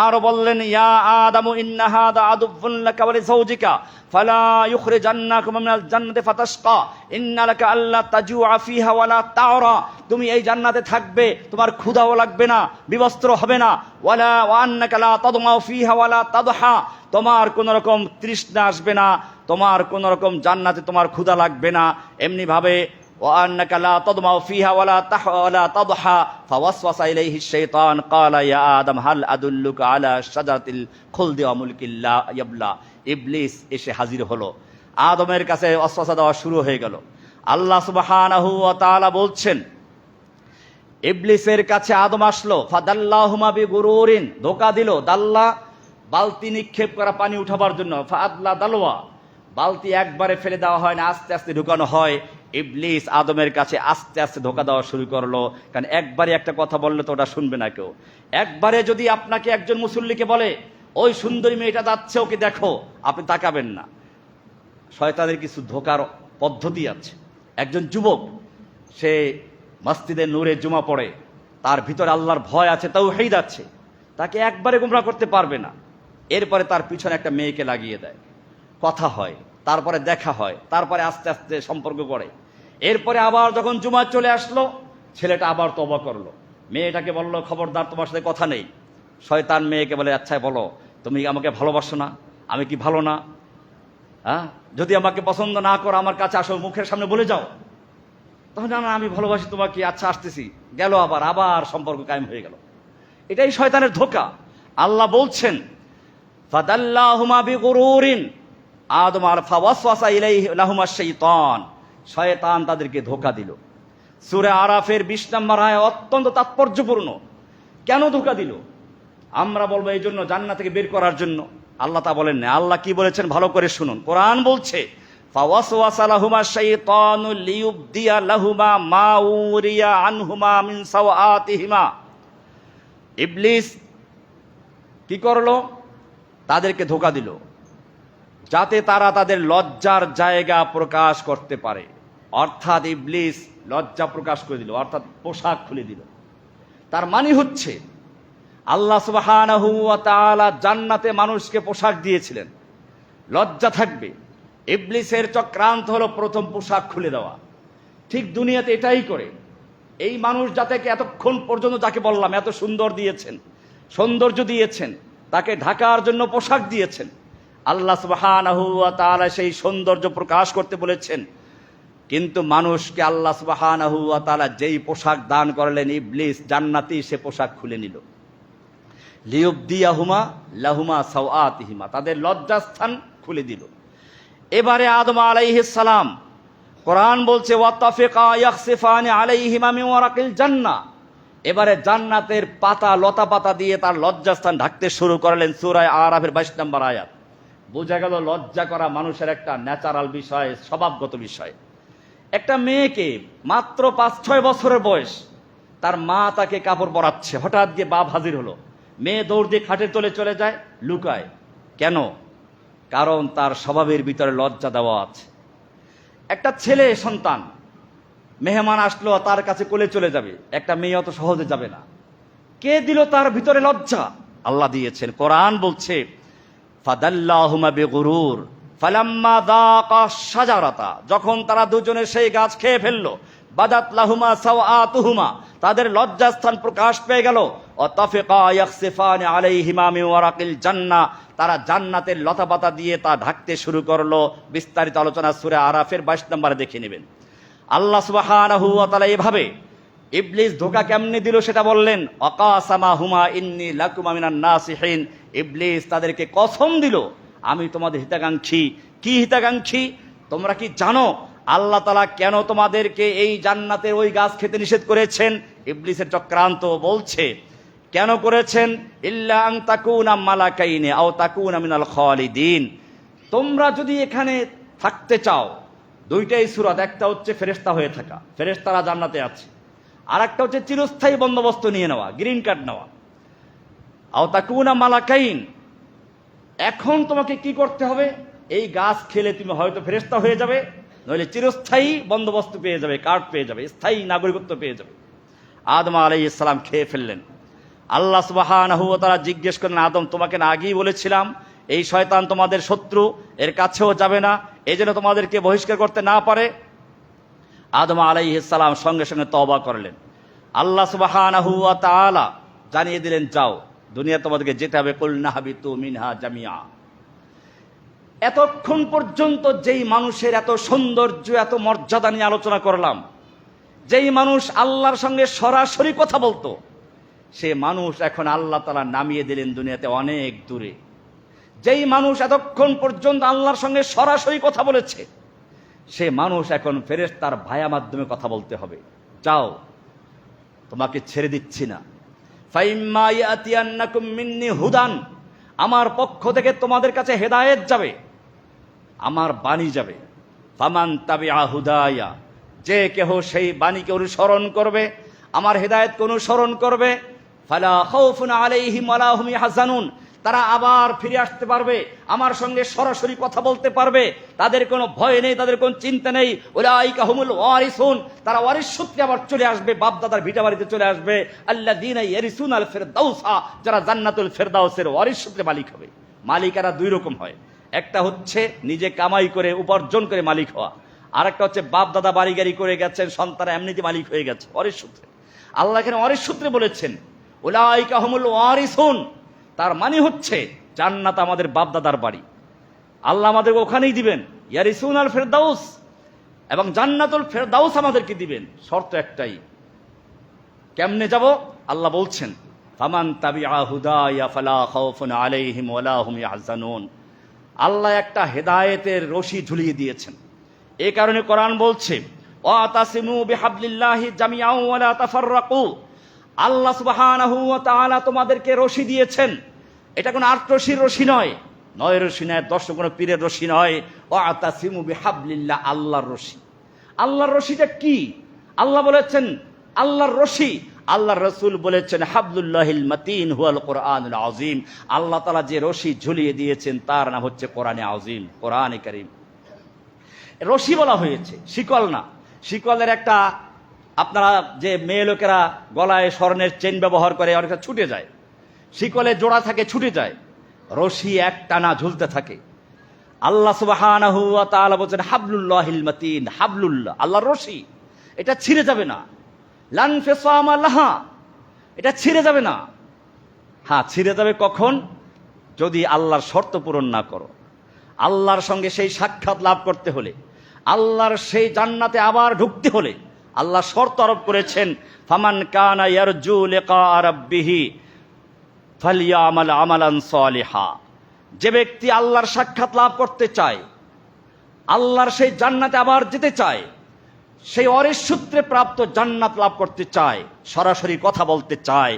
আর বললেন ইয়া আদামু ইন্না হাদা আদুউন লাকা ওয়া লিযাওজিকা ফালা ইউখরিজান্নাকুম মিনাল জান্নাতি ফাতাশকা ইন্না লাকা আল্লা তাজুআ ফিহা ওয়া লা তা'রা, তুমি এই জান্নাতে থাকবে, তোমার ক্ষুধাও লাগবে না, বিবস্ত্র হবে না। ওয়ালা ওয়া আন্নাকা লা তাদমাউ ফিহা ওয়া লা তাদহা, তোমার কোন রকম তৃষ্ণা আসবে না, তোমার কোন রকম জান্নাতে তোমার ক্ষুধা লাগবে না। এমনি ভাবে وأنك لا تضمع فيها ولا تضحى فوسوس إليه الشيطان قال يا آدم هل أدلك على شجرة الخلد وملك لا يبلى, ইবলিস এসে হাজির হলো, আদমের কাছে ওয়াসওয়াসা দেওয়া শুরু হয়ে গেল। আল্লাহ সুবহানাহু ওয়া তাআলা বলছেন ইবলিসের কাছে আদম আসলো, ফাদাল্লাহুমা বিগুরুরিন, ধোঁকা দিল। দাল্লা বালতি নিক্ষেপ করা পানি উঠাবার জন্য, ফাআদলা দালওয়া, বালতি একবারে ফেলে দেওয়া হয় না, আস্তে আস্তে ঢুকানো হয়। ইবলিস আদমের কাছে আস্তে আস্তে ধোঁকা দেওয়া শুরু করলো, কারণ একবারে একটা কথা বললে তো ওটা শুনবে না কেউ। একবারে যদি আপনাকে একজন মুসল্লিকে বলে ওই সুন্দরী মেয়েটা যাচ্ছে, ওকে দেখো, আপনি তাকাবেন না। শয়তানের কিছু ধোঁকার পদ্ধতি আছে। একজন যুবক, সে মসজিদে নূরে জুমা পড়ে, তার ভিতরে আল্লাহর ভয় আছে, তাওহীদ আছে, তাকে একবারে গোমরাহ করতে পারবে না। এরপরে তার পিছনে একটা মেয়েকে লাগিয়ে দেয়, কথা হয়, তারপরে দেখা হয়, তারপরে আস্তে আস্তে সম্পর্ক করে। এরপরে আবার যখন জুমা চলে আসলো, ছেলেটা আবার তওবা করলো, মেয়েটাকে বললো খবরদার তোমার সাথে কথা নেই। শয়তান মেয়েকে বলে আচ্ছা বলো, তুমি আমাকে ভালোবাসো না? আমি কি ভালো না? হ্যাঁ, যদি আমাকে পছন্দ না করো আমার কাছে আসো, মুখের সামনে বলে যাও। তখন না আমি ভালোবাসি তোমাকে, আচ্ছা আসতেছি, গেল, আবার সম্পর্ক কায়েম হয়ে গেল। এটাই শয়তানের ধোঁকা। আল্লাহ বলছেন ফাদাল্লাহুমা বিগুরুরিন, আদম আর ফাওয়াসওয়াসা ইলাইহি লাহুমা শাইতান, শয়তান তাদেরকে ধোঁকা দিল। সূরা আরাফের 20 নম্বর আয়াত অত্যন্ত তাৎপর্যপূর্ণ। কেন ধোঁকা দিল? আমরা বলবো এই জন্য, জান্নাত থেকে বের করার জন্য। আল্লাহ তা বলেন না। আল্লাহ কি বলেছেন ভালো করে শুনুন। কোরআন বলছে ফাওয়াসওয়াসা লাহুমা শাইতানু লিয়ুবদিয়া লাহুমা মা উরিয়া আনহুমা মিন সাওআতিহিমা, ইবলিস কি করলো? তাদেরকে ধোঁকা দিল যাতে তারা তাদের লজ্জার জায়গা প্রকাশ করতে পারে। অর্থাৎ ইবলিস লজ্জা প্রকাশ করে দিল, অর্থাৎ পোশাক খুলে দিল। তার মানে হচ্ছে আল্লাহ সুবহানাহু ওয়া তাআলা জান্নাতে মানুষকে পোশাক দিয়েছিলেন, লজ্জা থাকবে। ইবলিসের চক্রান্ত হলো প্রথম পোশাক খুলে দেওয়া। ঠিক দুনিয়াতে এটাই করে। এই মানুষ যাতে এতক্ষণ পর্যন্ত যাকে বললাম এত সুন্দর দিয়েছেন, সৌন্দর্য দিয়েছেন, তাকে ঢাকার জন্য পোশাক দিয়েছেন। আল্লাহ সুবহানাহু ওয়া তাআলা সেই সৌন্দর্য প্রকাশ করতে বলেছেন, কিন্তু মানুষকে আল্লাহ সুবহানাহু ওয়া তাআলা যেই পোশাক দান করলেন, ইবলিস জান্নাতি সে পোশাক খুলে নিল। লিয়ুবদিয়াহুমা লাহুমা সাওআতিহিমা, তাদের লজ্জাস্থান খুলে দিল। এবারে আদম আলাইহিস সালাম, কোরআন বলছে ওয়াতাফিকা ইয়াখসিফানি আলাইহিমা মিন ওয়ারাকিল জান্নাহ, এবারে জান্নাতের পাতা লতা পাতা দিয়ে তার লজ্জাস্থান ঢাকতে শুরু করলেন। সূরা আরাফের 22 নম্বর আয়াত। বোঝা গেল লজ্জা করা মানুষের একটা ন্যাচারাল বিষয়, স্বভাবগত বিষয়। একটা মেয়েকে মাত্র 5-6 বছরের বয়স, তার মা তাকে কাপড় পরাচ্ছে, হঠাৎ গিয়ে বাপ হাজির হলো। মেয়ে দৌড় দিয়ে খাটের তলে চলে যায়, লুকায়। কেন? কারণ তার স্বভাবের ভিতরে লজ্জা দেওয়া আছে। একটা ছেলে সন্তান মেহমান আসলো, তার কাছে কোলে চলে যাবে, একটা মেয়ে অত সহজে যাবে না। কে দিল তার ভিতরে লজ্জা? আল্লাহ দিয়েছেন। কোরআন বলছে ফাদাল্লাহুমা বিগুরুর ফালাম্মা যাকা শাজারাতা, যখন তারা দুজনে সেই গাছ খেয়ে ফেললো, বাদাত লাহুমা সাওআতুহুমা, তাদের লজ্জাস্থান প্রকাশ পেয়ে গেল। ওয়াতাফিকা ইয়াখসিফানি আলাইহিমা মিন ওয়ারাকিল জান্নাহ, তারা জান্নাতের লতাপাতা দিয়ে তা ঢাকতে শুরু করলো। বিস্তারিত আলোচনা সূরা আরাফের 22 নম্বরে দেখে নেবেন। আল্লাহ সুবহানাহু ওয়া তাআলা এভাবে ইবলিস ধোঁকা কেমনে দিল সেটা বললেন। অকাসামাহুমা ইন্নী লাকুমা মিনান নাসিহিন, ইবলিস তাদেরকে কসম দিল আমি তোমাদের হিতাকাঙ্ক্ষী। কি হিতাকাঙ্ক্ষী? তোমরা কি জানো আল্লাহ তাআলা কেন তোমাদেরকে এই জান্নাতের ওই গাছ খেতে নিষেধ করেছেন? ইবলিসের চক্রান্ত বলছে কেন করেছেন? ইল্লা আন তাকুনা মালাকাইনি আও তাকুনা মিনাল খালিদিন, তোমরা যদি এখানে থাকতে চাও, দুইটাই সূরাত, একটা হচ্ছে ফেরেশতা হয়ে থাকা, ফেরেশতারা জান্নাতে আছে, আর একটা হচ্ছে চিরস্থায়ী বন্দোবস্ত নিয়ে নেওয়া, গ্রিন কার্ড নেওয়া। আও তাকুনা মালাকাইন, এখন তোমাকে কি করতে হবে? এই গাছ খেলে তুমি হয়তো ফেরেশতা হয়ে যাবে, নইলে চিরস্থায়ী বন্দোবস্ত পেয়ে যাবে, কার্ড পেয়ে যাবে, স্থায়ী নাগরিকত্ব পেয়ে যাবে। আদম আলাইহিস সালাম খেয়ে ফেললেন। আল্লাহ সুবহানাহু ওয়া তাআলা জিজ্ঞেস করলেন, আদম তোমাকে না আগেই বলেছিলাম এই শয়তান তোমাদের শত্রু, এর কাছেও যাবে না, এই জন্য তোমাদেরকে বহিষ্কার করতে না পারে? আদম আলাইহিস সালাম সঙ্গে সঙ্গে তওবা করলেন। আল্লাহ সুবহানাহু ওয়া তাআলা জানিয়ে দিলেন, যাও, দুনিয়া তোমাদেরকে যেতে হবে, কুলনা হাবিতু মিনহা জামিআ। এতক্ষণ পর্যন্ত যেই মানুষের এত সৌন্দর্য, এত মর্যাদা নিয়ে আলোচনা করলাম, যেই মানুষ আল্লাহর সঙ্গে সরাসরি কথা বলতো, সে মানুষ এখন আল্লাহ তাআলা নামিয়ে দিলেন দুনিয়াতে অনেক দূরে। যেই মানুষ এতক্ষণ পর্যন্ত আল্লাহর সঙ্গে সরাসরি কথা বলেছে, সে মানুষ এখন ফেরেশতার ভায়া মাধ্যমে কথা বলতে হবে। যাও, তোমাকে ছেড়ে দিচ্ছি না। ফাইম্মা ইয়াতিয়ান্নাকুম মিন্নি হুদান, আমার পক্ষ থেকে তোমাদের কাছে হেদায়েত যাবে, আমার বাণী যাবে। ফামান তাবিআ হুদায়া, যে কেহ সেই বাণীকে অনুসরণ করবে, আমার হেদায়েতকে অনুসরণ করবে, ফালা খাউফুন আলাইহিম ওয়ালা হুম ইয়াহজানুন, তারা আবার ফিরে আসতে পারবে, আমার সঙ্গে সরাসরি কথা বলতে পারবে, তাদের কোনো ভয় নেই, তাদের কোনো চিন্তা নেই। উলাইকা হুমুল ওয়ারিসুন, তারা ওয়ারিস সূত্রে আবার চলে আসবে, বাপ দাদার ভিটা বাড়িতে চলে আসবে। আল্লাযীনা ইয়ারিসুনাল ফিরদাউসা, যারা জান্নাতুল ফিরদাউসের ওয়ারিস সূত্রে মালিক হবে। মালিকারা দুই রকম হয়, একটা হচ্ছে নিজে কামাই করে উপার্জন করে মালিক হওয়া, আর একটা হচ্ছে বাপ দাদা বাড়ি গাড়ি করে গেছেন, সন্তান এমনিতে মালিক হয়ে গেছে ওয়ারিস সূত্রে। আল্লাহ এখানে ওয়ারিস সূত্রে বলেছেন উলাইকা হুমুল ওয়ারিসুন, তার মানে হচ্ছে জান্নাত আমাদের বাপ দাদার বাড়ি, আল্লাহ আমাদেরকে ওখানেই দিবেন, ইয়ারিসুনাল ফিরদাউস, এবং জান্নাতুল ফিরদাউস আমাদেরকে দিবেন। শর্ত একটাই, কেমনে যাব? আল্লাহ বলছেন ফামান তাবিআ হুদায়া ফালা খাউফুন আলাইহিম ওয়ালা হুম ইয়াহজানুন। আল্লাহ একটা হেদায়েতের রশি ঝুলিয়ে দিয়েছেন। এই কারণে কোরআন বলছে ওয়াতাসিমু বিহাবলিল্লাহি জামিআন ওয়ালা তাফাররাকু, আল্লাহ সুবহানাহু ওয়া তাআলা তোমাদেরকে রশি দিয়েছেন। এটা কোনো আট রশির রশি নয়, 9 রশি নয়, 10 কোনো পীরের রশি নয়। ওয়াতাসিমু বিহাবলিল্লাহ, আল্লাহর রশি। আল্লাহর রশিটা কি? আল্লাহ বলেছেন আল্লাহর রশি, আল্লাহর রাসূল বলেছেন হাবলুল্লাহিল মাতিন হুয়াল কোরআনুল আযীম। আল্লাহ তাআলা যে রশি ঝুলিয়ে দিয়েছেন তার নাম হচ্ছে কোরআনে আযীম, কোরআনে কারীম। রশি বলা হয়েছে, শিকল না। শিকলের একটা, আপনারা যে মেয়ে লোকেরা গলায় স্বর্ণের চেন ব্যবহার করে, অনেকটা ছুটে যায়, শিকলে জোড়া থাকে, ছুটে যায়। রশি একটানা ঝুলতে থাকে। আল্লাহ সুবহানাহু ওয়া তাআলা বলেন হাবলুল্লাহিল মাতিন, হাবলুল্লাহ আল্লাহর রশি, এটা ছিঁড়ে যাবে না। লান ফিসামা লাহা, এটা ছিঁড়ে যাবে না। হ্যাঁ, ছিঁড়ে যাবে কখন? যদি আল্লাহর শর্ত পূরণ না করো। আল্লাহর সঙ্গে সেই সাক্ষাৎ লাভ করতে হলে, আল্লাহর সেই জান্নাতে আবার ঢুকতে হলে আল্লাহ শর্ত আরোপ করেছেন, ফামান কানা ইয়ারজু লিকা রাব্বিহি ফালইয়ামাল আমালান সালিহা। যে ব্যক্তি আল্লাহর সাক্ষাৎ লাভ করতে চায়, আল্লাহর সেই জান্নাতে আবার যেতে চায়, সেই অরের সূত্রে প্রাপ্ত জান্নাত লাভ করতে চায়, সরাসরি কথা বলতে চায়,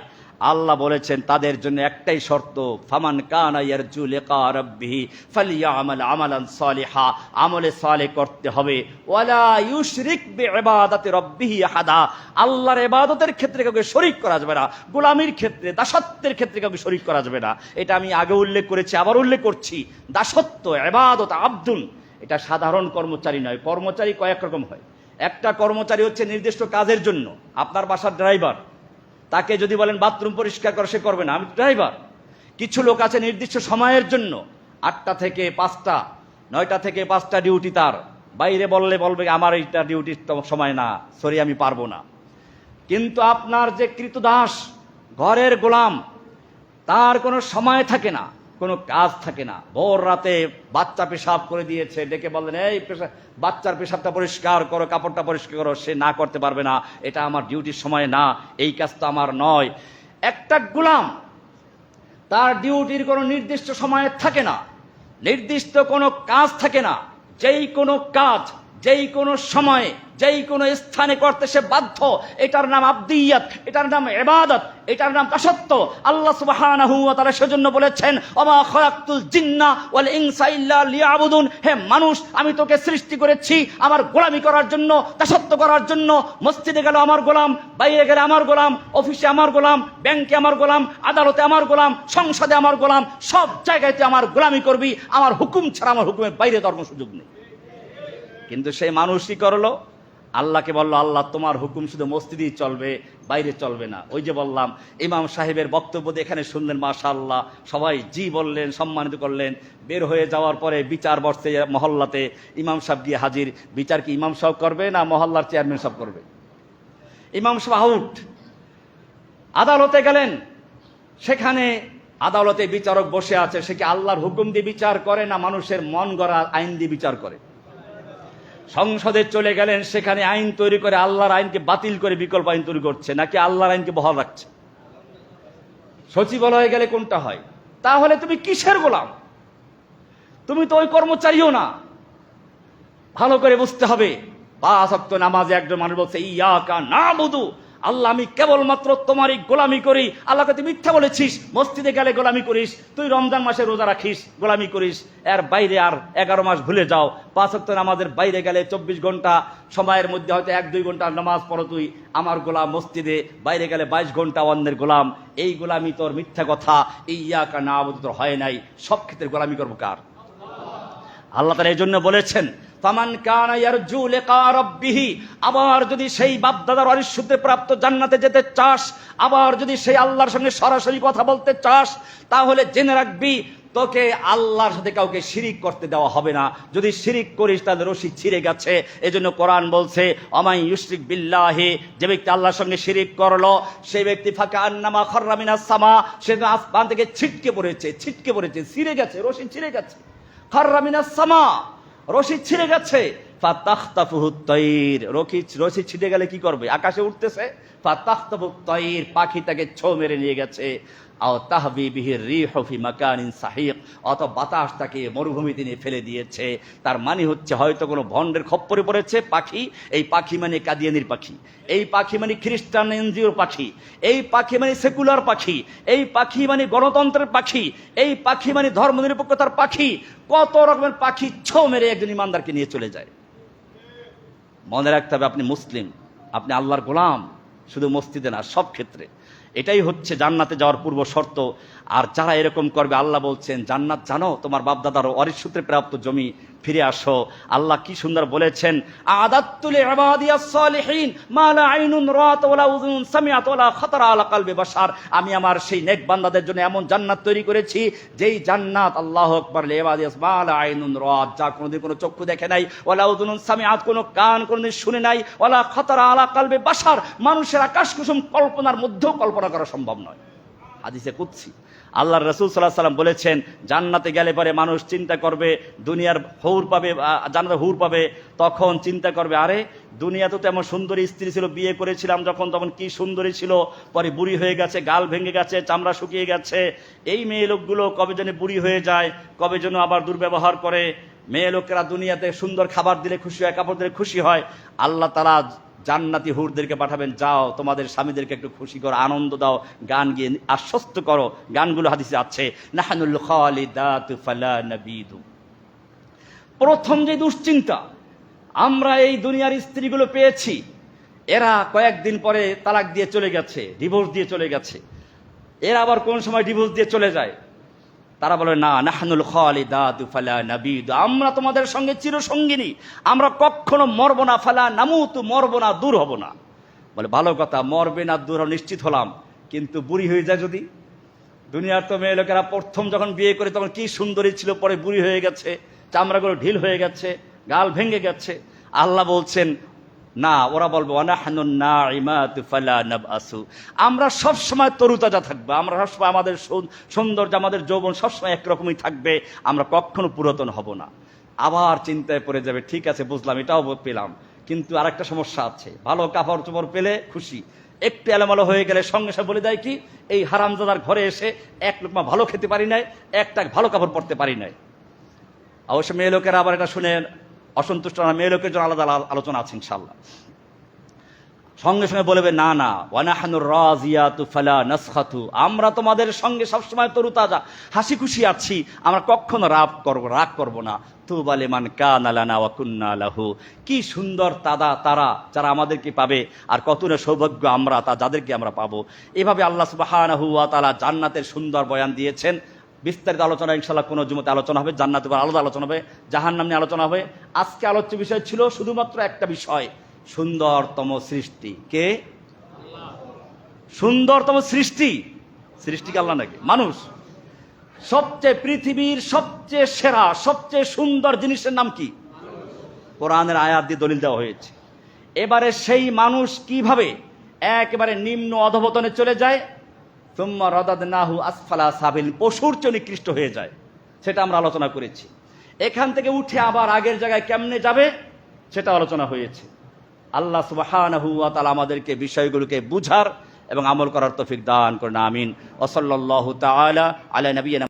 আল্লাহ বলেছেন তাদের জন্য একটাই শর্ত, ফামান কানা ইয়ারজু লিকা রাব্বিহি ফালইয়ামাল আমালান সালিহা, আমলে সালেহ করতে হবে। ওয়ালা ইউশরিক বিইবাদাতি রাব্বিহি আহাদা, আল্লাহর ইবাদতের ক্ষেত্রে কাউকে শরীক করা যাবে না, গোলামির ক্ষেত্রে, দাসত্বের ক্ষেত্রে কাউকে শরীক করা যাবে না। এটা আমি আগে উল্লেখ করেছি, আবার উল্লেখ করছি। দাসত্ব, ইবাদত, আব্দুন, এটা সাধারণ কর্মচারী নয়। কর্মচারী কয়েক রকম হয়। একটা কর্মচারী হচ্ছে নির্দিষ্ট কাজের জন্য, আপনার বাসার ড্রাইভার, তাকে যদি বলেন বাথরুম পরিষ্কার করে, সে করবে না, আমি ড্রাইভার। কিছু লোক আছে নির্দিষ্ট সময়ের জন্য, 8টা থেকে 5টা, 9টা থেকে 5টা ডিউটি তার, বাইরে বললে বলবে আমার এইটা ডিউটির সময় না, সরি আমি পারবো না। কিন্তু আপনার যে কৃতদাস, ঘরের গোলাম, তার কোনো সময় থাকে না, কোনো কাজ থাকে না। ভোর রাতে বাচ্চা পেশাব করে দিয়েছে, ডেকে বললেন এই বাচ্চার পেশাবটা পরিষ্কার করো, কাপড়টা পরিষ্কার করো, সে না করতে পারবে না, এটা আমার ডিউটির সময় না, এই কাজটা আমার নয়। একটা গোলাম, তার ডিউটির কোনো নির্দিষ্ট সময় থাকে না, নির্দিষ্ট কোনো কাজ থাকে না, যেই কোনো কাজ যেই কোনো সময়ে যেই কোনো স্থানে করতে সে বাধ্য। এটার নাম আবদিয়াত, এটার নাম ইবাদত, এটার নাম দাসত্ব। আল্লাহ সুবহানাহু ওয়া তাআলা সেজন্য বলেছেন, ওমা খালাকতুল জিন্না ওয়াল ইনসা ইল্লা লিয়াবুদুন, হে মানুষ, আমি তোকে সৃষ্টি করেছি আমার গোলামি করার জন্য, দাসত্ব করার জন্য। মসজিদে গেল আমার গোলাম, বাইরে গেলে আমার গোলাম, অফিসে আমার গোলাম, ব্যাংকে আমার গোলাম, আদালতে আমার গোলাম, সংসদে আমার গোলাম, সব জায়গাতে আমার গোলামি করবি। আমার হুকুম ছাড়া, আমার হুকুমের বাইরে ধর্ম সুযোগ নেই। কিন্তু সেই মানুষ কি করলো? আল্লাহকে বলল, আল্লাহ তোমার হুকুম শুধু মসজিদেই চলবে, বাইরে চলবে না। ওই যে বললাম, ইমাম সাহেবের বক্তব্য এখানে শুনলেন, মাশাআল্লাহ, সবাই জি বললেন, সম্মানিত করলেন। বের হয়ে যাওয়ার পরে বিচার বসছে মহল্লাতে, ইমাম সাহেব গিয়ে হাজির। বিচার কি ইমাম সাহেব করবে না মহল্লার চেয়ারম্যান সাহেব করবে? ইমাম সাহেব আউট। আদালতে গেলেন, সেখানে আদালতে বিচারক বসে আছে। সে কি আল্লাহর হুকুম দিয়ে বিচার করে না মানুষের মন গড়া আইন দিয়ে বিচার করে? সংসদে চলে গেলেন, সেখানে আইন তৈরি করে আল্লাহর আইনকে বাতিল করে বিকল্প আইন তৈরি করছে, নাকি আল্লাহর আইনকে বহাল রাখছে? সচিবালয়ে গেলে কোনটা হয়? তাহলে তুমি কিসের গোলাম? তুমি তো ওই কর্মচারীও না। ভালো করে বুঝতে হবে। 5 ওয়াক্ত নামাজে একজন মানুষ বলছে, ইয়াকা নাবুদু, আল্লাহ আমি কেবলমাত্র তোমারই গোলামি করি। আল্লাহকে তুই মিথ্যা বলেছিস। মসজিদে গেলে গোলামি করিস, তুই রমজান মাসে রোজা রাখিস, গোলামি করিস, এর বাইরে আর 11 মাস ভুলে যাও। 5 ওয়াক্ত নামাজের বাইরে গেলে 24 ঘন্টা সময়ের মধ্যে হয়তো 1-2 ঘন্টা নামাজ পড়ো, তুই আমার গোলাম। মসজিদে বাইরে গেলে 22 ঘন্টা অন্যের গোলাম। এই গোলামি তোর মিথ্যা কথা। ইয়াকা নাবুদু তোর হয় নাই। সব ক্ষেত্রে গোলামি করবো কার? আল্লাহ তাআলা এই জন্য বলেছেন, ফামান কানা ইয়ারজু লিকা রাব্বিহি, আবার যদি সেই বাপদাদার ওয়ারিস সূত্রে প্রাপ্ত জান্নাতে যেতে চাস, আবার যদি সেই আল্লাহর সঙ্গে সরাসরি কথা বলতে চাস, তাহলে জেনে রাখবি তোকে আল্লাহর সাথে কাউকে শিরিক করতে দেওয়া হবে না। যদি শিরিক করিস তাহলে রশি ছিঁড়ে গেছে। এজন্য কোরআন বলছে, অমাই ইউশরিক বিল্লাহি, যে ব্যক্তি আল্লাহর সঙ্গে শিরিক করলো, সেই ব্যক্তি ফাকা আন্নামা খাররা মিনাস সামা, সে আসমান থেকে ছিটকে পড়েছে, ছিঁড়ে গেছে, রশি ছিঁড়ে গেছে। খাররা মিনাস সামা, রশি ছিঁড়ে গেছে। ফাতাখতাফুহু তাইর, রশি ছিঁড়ে গেলে কি করবে? আকাশে উঠতেছে। ফাতাখতাফুহু তাইর, পাখি তাকে ছো মেরে নিয়ে গেছে। আও তাহবি বিহি রিহু ফি মাকানিন সাহিক, অথবা বাতাস তাকে মরুভূমিতে নিয়ে ফেলে দিয়েছে। তার মানে হচ্ছে হয়তো কোনো ভন্ডের খপ্পরে পড়েছে পাখি। এই পাখি মানে কাদিয়ানির পাখি, এই পাখি মানে খ্রিস্টান এনজিওর পাখি, এই পাখি মানে সেকুলার পাখি, এই পাখি মানে গণতন্ত্রের পাখি, এই পাখি মানে ধর্মনিরপেক্ষতার পাখি। কত রকমের পাখি ছো মেরে একজন ইমানদারকে নিয়ে চলে যায়। মনে রাখতে হবে, আপনি মুসলিম, আপনি আল্লাহর গোলাম, শুধু মসজিদে না, সব ক্ষেত্রে। এটাই হচ্ছে জান্নাতে যাওয়ার পূর্ব শর্ত। আর যারা এরকম করবে, আল্লাহ বলছেন জান্নাত জানো তোমার বাপদাদার ওয়ারিস সূত্রে প্রাপ্ত জমি, ফিরে আসো। আল্লাহ কি সুন্দর বলেছেন, আদাত্তুল ইবাদিয়াস সালিহিন মা লা আইনুন রাআত ওয়ালা উযুনুন সামিআত ওয়ালা খাতারা আলা কলবি বাশার। আমি আমার সেই নেক বান্দাদের জন্য এমন জান্নাত তৈরি করেছি, যেই জান্নাত আল্লাহু আকবার লিবাদিয়াস মা লা আইনুন রাআত, যা কোনোদিন কোনো চক্ষু দেখে নাই, ওয়ালা উযুনুন সামিআত, কোনো কান কোনোদিন শুনে নাই, ওয়ালা খাতারা আলা কলবি বাশার, মানুষের আকাশ কুসুম কল্পনার মধ্যেও কল্পনা করা সম্ভব নয়। হাদিসে কুদসি আল্লাহর রাসূল সাল্লাল্লাহু আলাইহি ওয়াসাল্লাম বলেছেন, জান্নাতে গেলে পরে মানুষ চিন্তা করবে, দুনিয়ার হুর পাবে, জান্নাতে হুর পাবে, তখন চিন্তা করবে, আরে দুনিয়াতে তো এমন সুন্দরী স্ত্রী ছিল, বিয়ে করেছিলাম যখন তখন কি সুন্দরী ছিল, পরে বুড়ি হয়ে গেছে, গাল ভেঙে গেছে, চামড়া শুকিয়ে গেছে। এই মেয়ে লোকগুলো কবে যেন বুড়ি হয়ে যায়, কবে যেন আবার দুর্ব্যবহার করে। মেয়ে লোকেরা দুনিয়াতে সুন্দর খাবার দিলে খুশি হয়, কাপড় দিলে খুশি হয়। আল্লাহ তাআলা জান্নাতি হুরদেরকে পাঠাবেন, যাও তোমাদের স্বামীদেরকে একটু খুশি করো, আনন্দ দাও, গান গিয়ে আশ্বস্ত করো। গানগুলো হাদিসে আছে, নাহানুল খালিদাতু ফালা নাবিদু। প্রথম যে দুশ্চিন্তা, আমরা এই দুনিয়ার স্ত্রীগুলো পেয়েছি, এরা কয়েকদিন পরে তালাক দিয়ে চলে গেছে, ডিভোর্স দিয়ে চলে গেছে, এরা আবার কোন সময় ডিভোর্স দিয়ে চলে যায়। তারা বলে, না, নাহনুল খালিদাতু ফালা নাবিদু, আমরা তোমাদের সঙ্গে চিরসঙ্গিনী, আমরা কখনো মরবো না, ফালা নামুতু, মরবো না, দূর হব না। বলে, ভালো কথা, মরবে না, দূর নিশ্চিত হলাম, কিন্তু বুড়ি হয়ে যায় যদি। দুনিয়ার তো মেয়ে লোকেরা প্রথম যখন বিয়ে করে তখন কি সুন্দরী ছিল, পরে বুড়ি হয়ে গেছে, চামড়াগুলো ঢিল হয়ে গেছে, গাল ভেঙে গেছে। আল্লাহ বলছেন, না, ওরা বলবো ওয়ানাহনুন নাইমাতু ফালা নাবআসু, আমরা সব সময় তরুতাজা থাকবো, আমরা সব সময় আমাদের সৌন্দর্য, আমাদের যৌবন সবসময় একরকমই থাকবে, আমরা কখনো পুরাতন হব না। আবার চিন্তায় পড়ে যাবে, ঠিক আছে বুঝলাম, এটাও পেলাম, কিন্তু আরেকটা সমস্যা আছে, ভালো কাপড় চোপড় পেলে খুশি, একটু এলোমেলো হয়ে গেলে সঙ্গে সঙ্গে বলে দেয় কি, এই হারামজাদার ঘরে এসে এক লোকমা ভালো খেতে পারি নাই, একটা ভালো কাপড় পরতে পারি নাই। অবশ্য মেয়ে লোকেরা আবার এটা শুনে অসন্তুষ্ট না, মেয়ে লোকের জন্য আলাদা আলোচনা আছে ইনশাআল্লাহ। সঙ্গে সঙ্গে বলবে, না না, ওয়ানাহনুর রাজিয়াতু ফালা নাসখাতু, আমরা তোমাদের সঙ্গে সবসময় তরুতাজা হাসি খুশি আছি, আমরা কখনো রাগ করব না। তুবা লিমান কানা লানা ওয়া কুন্না লাহু, কি সুন্দর তারা যারা আমাদেরকে পাবে, আর কত না সৌভাগ্য আমরা যাদেরকে আমরা পাবো। এভাবে আল্লাহ সুবহানাহু ওয়া তাআলা জান্নাতের সুন্দর বয়ান দিয়েছেন। বিস্তারিত আলোচনা ইনশাআল্লাহ কোনো জুমাতে আলোচনা হবে, জান্নাতের উপর আলাদা আলোচনা হবে, জাহান্নাম নিয়ে আলোচনা হবে। আজকে আলোচ্য বিষয় ছিল শুধুমাত্র একটা বিষয়, সুন্দরতম সৃষ্টি কে? সুন্দরতম সৃষ্টি কি আল্লাহ নাকি মানুষ? সবচেয়ে পৃথিবীর সবচেয়ে সেরা, সবচেয়ে সুন্দর জিনিসের নাম কি? কোরআনের আয়াত দিয়ে দলিল দেওয়া হয়েছে। এবারে সেই মানুষ কিভাবে একেবারে নিম্ন অধঃপতনে চলে যায়, সুম্মা রাদাদনাহু আসফালা সাবিল, পশুর চেয়ে নিকৃষ্ট হয়ে যায়, সেটা আমরা আলোচনা করেছি। এখান থেকে উঠে আবার আগের জায়গায় কেমনে যাবে সেটা আলোচনা হয়েছে। আল্লাহ সুবহানাহু ওয়া তাআলা আমাদেরকে বিষয়গুলোকে বুঝার এবং আমল করার তৌফিক দান করুন, আমিন। ওয়া সাল্লাল্লাহু তাআলা আলা নবিয়িনা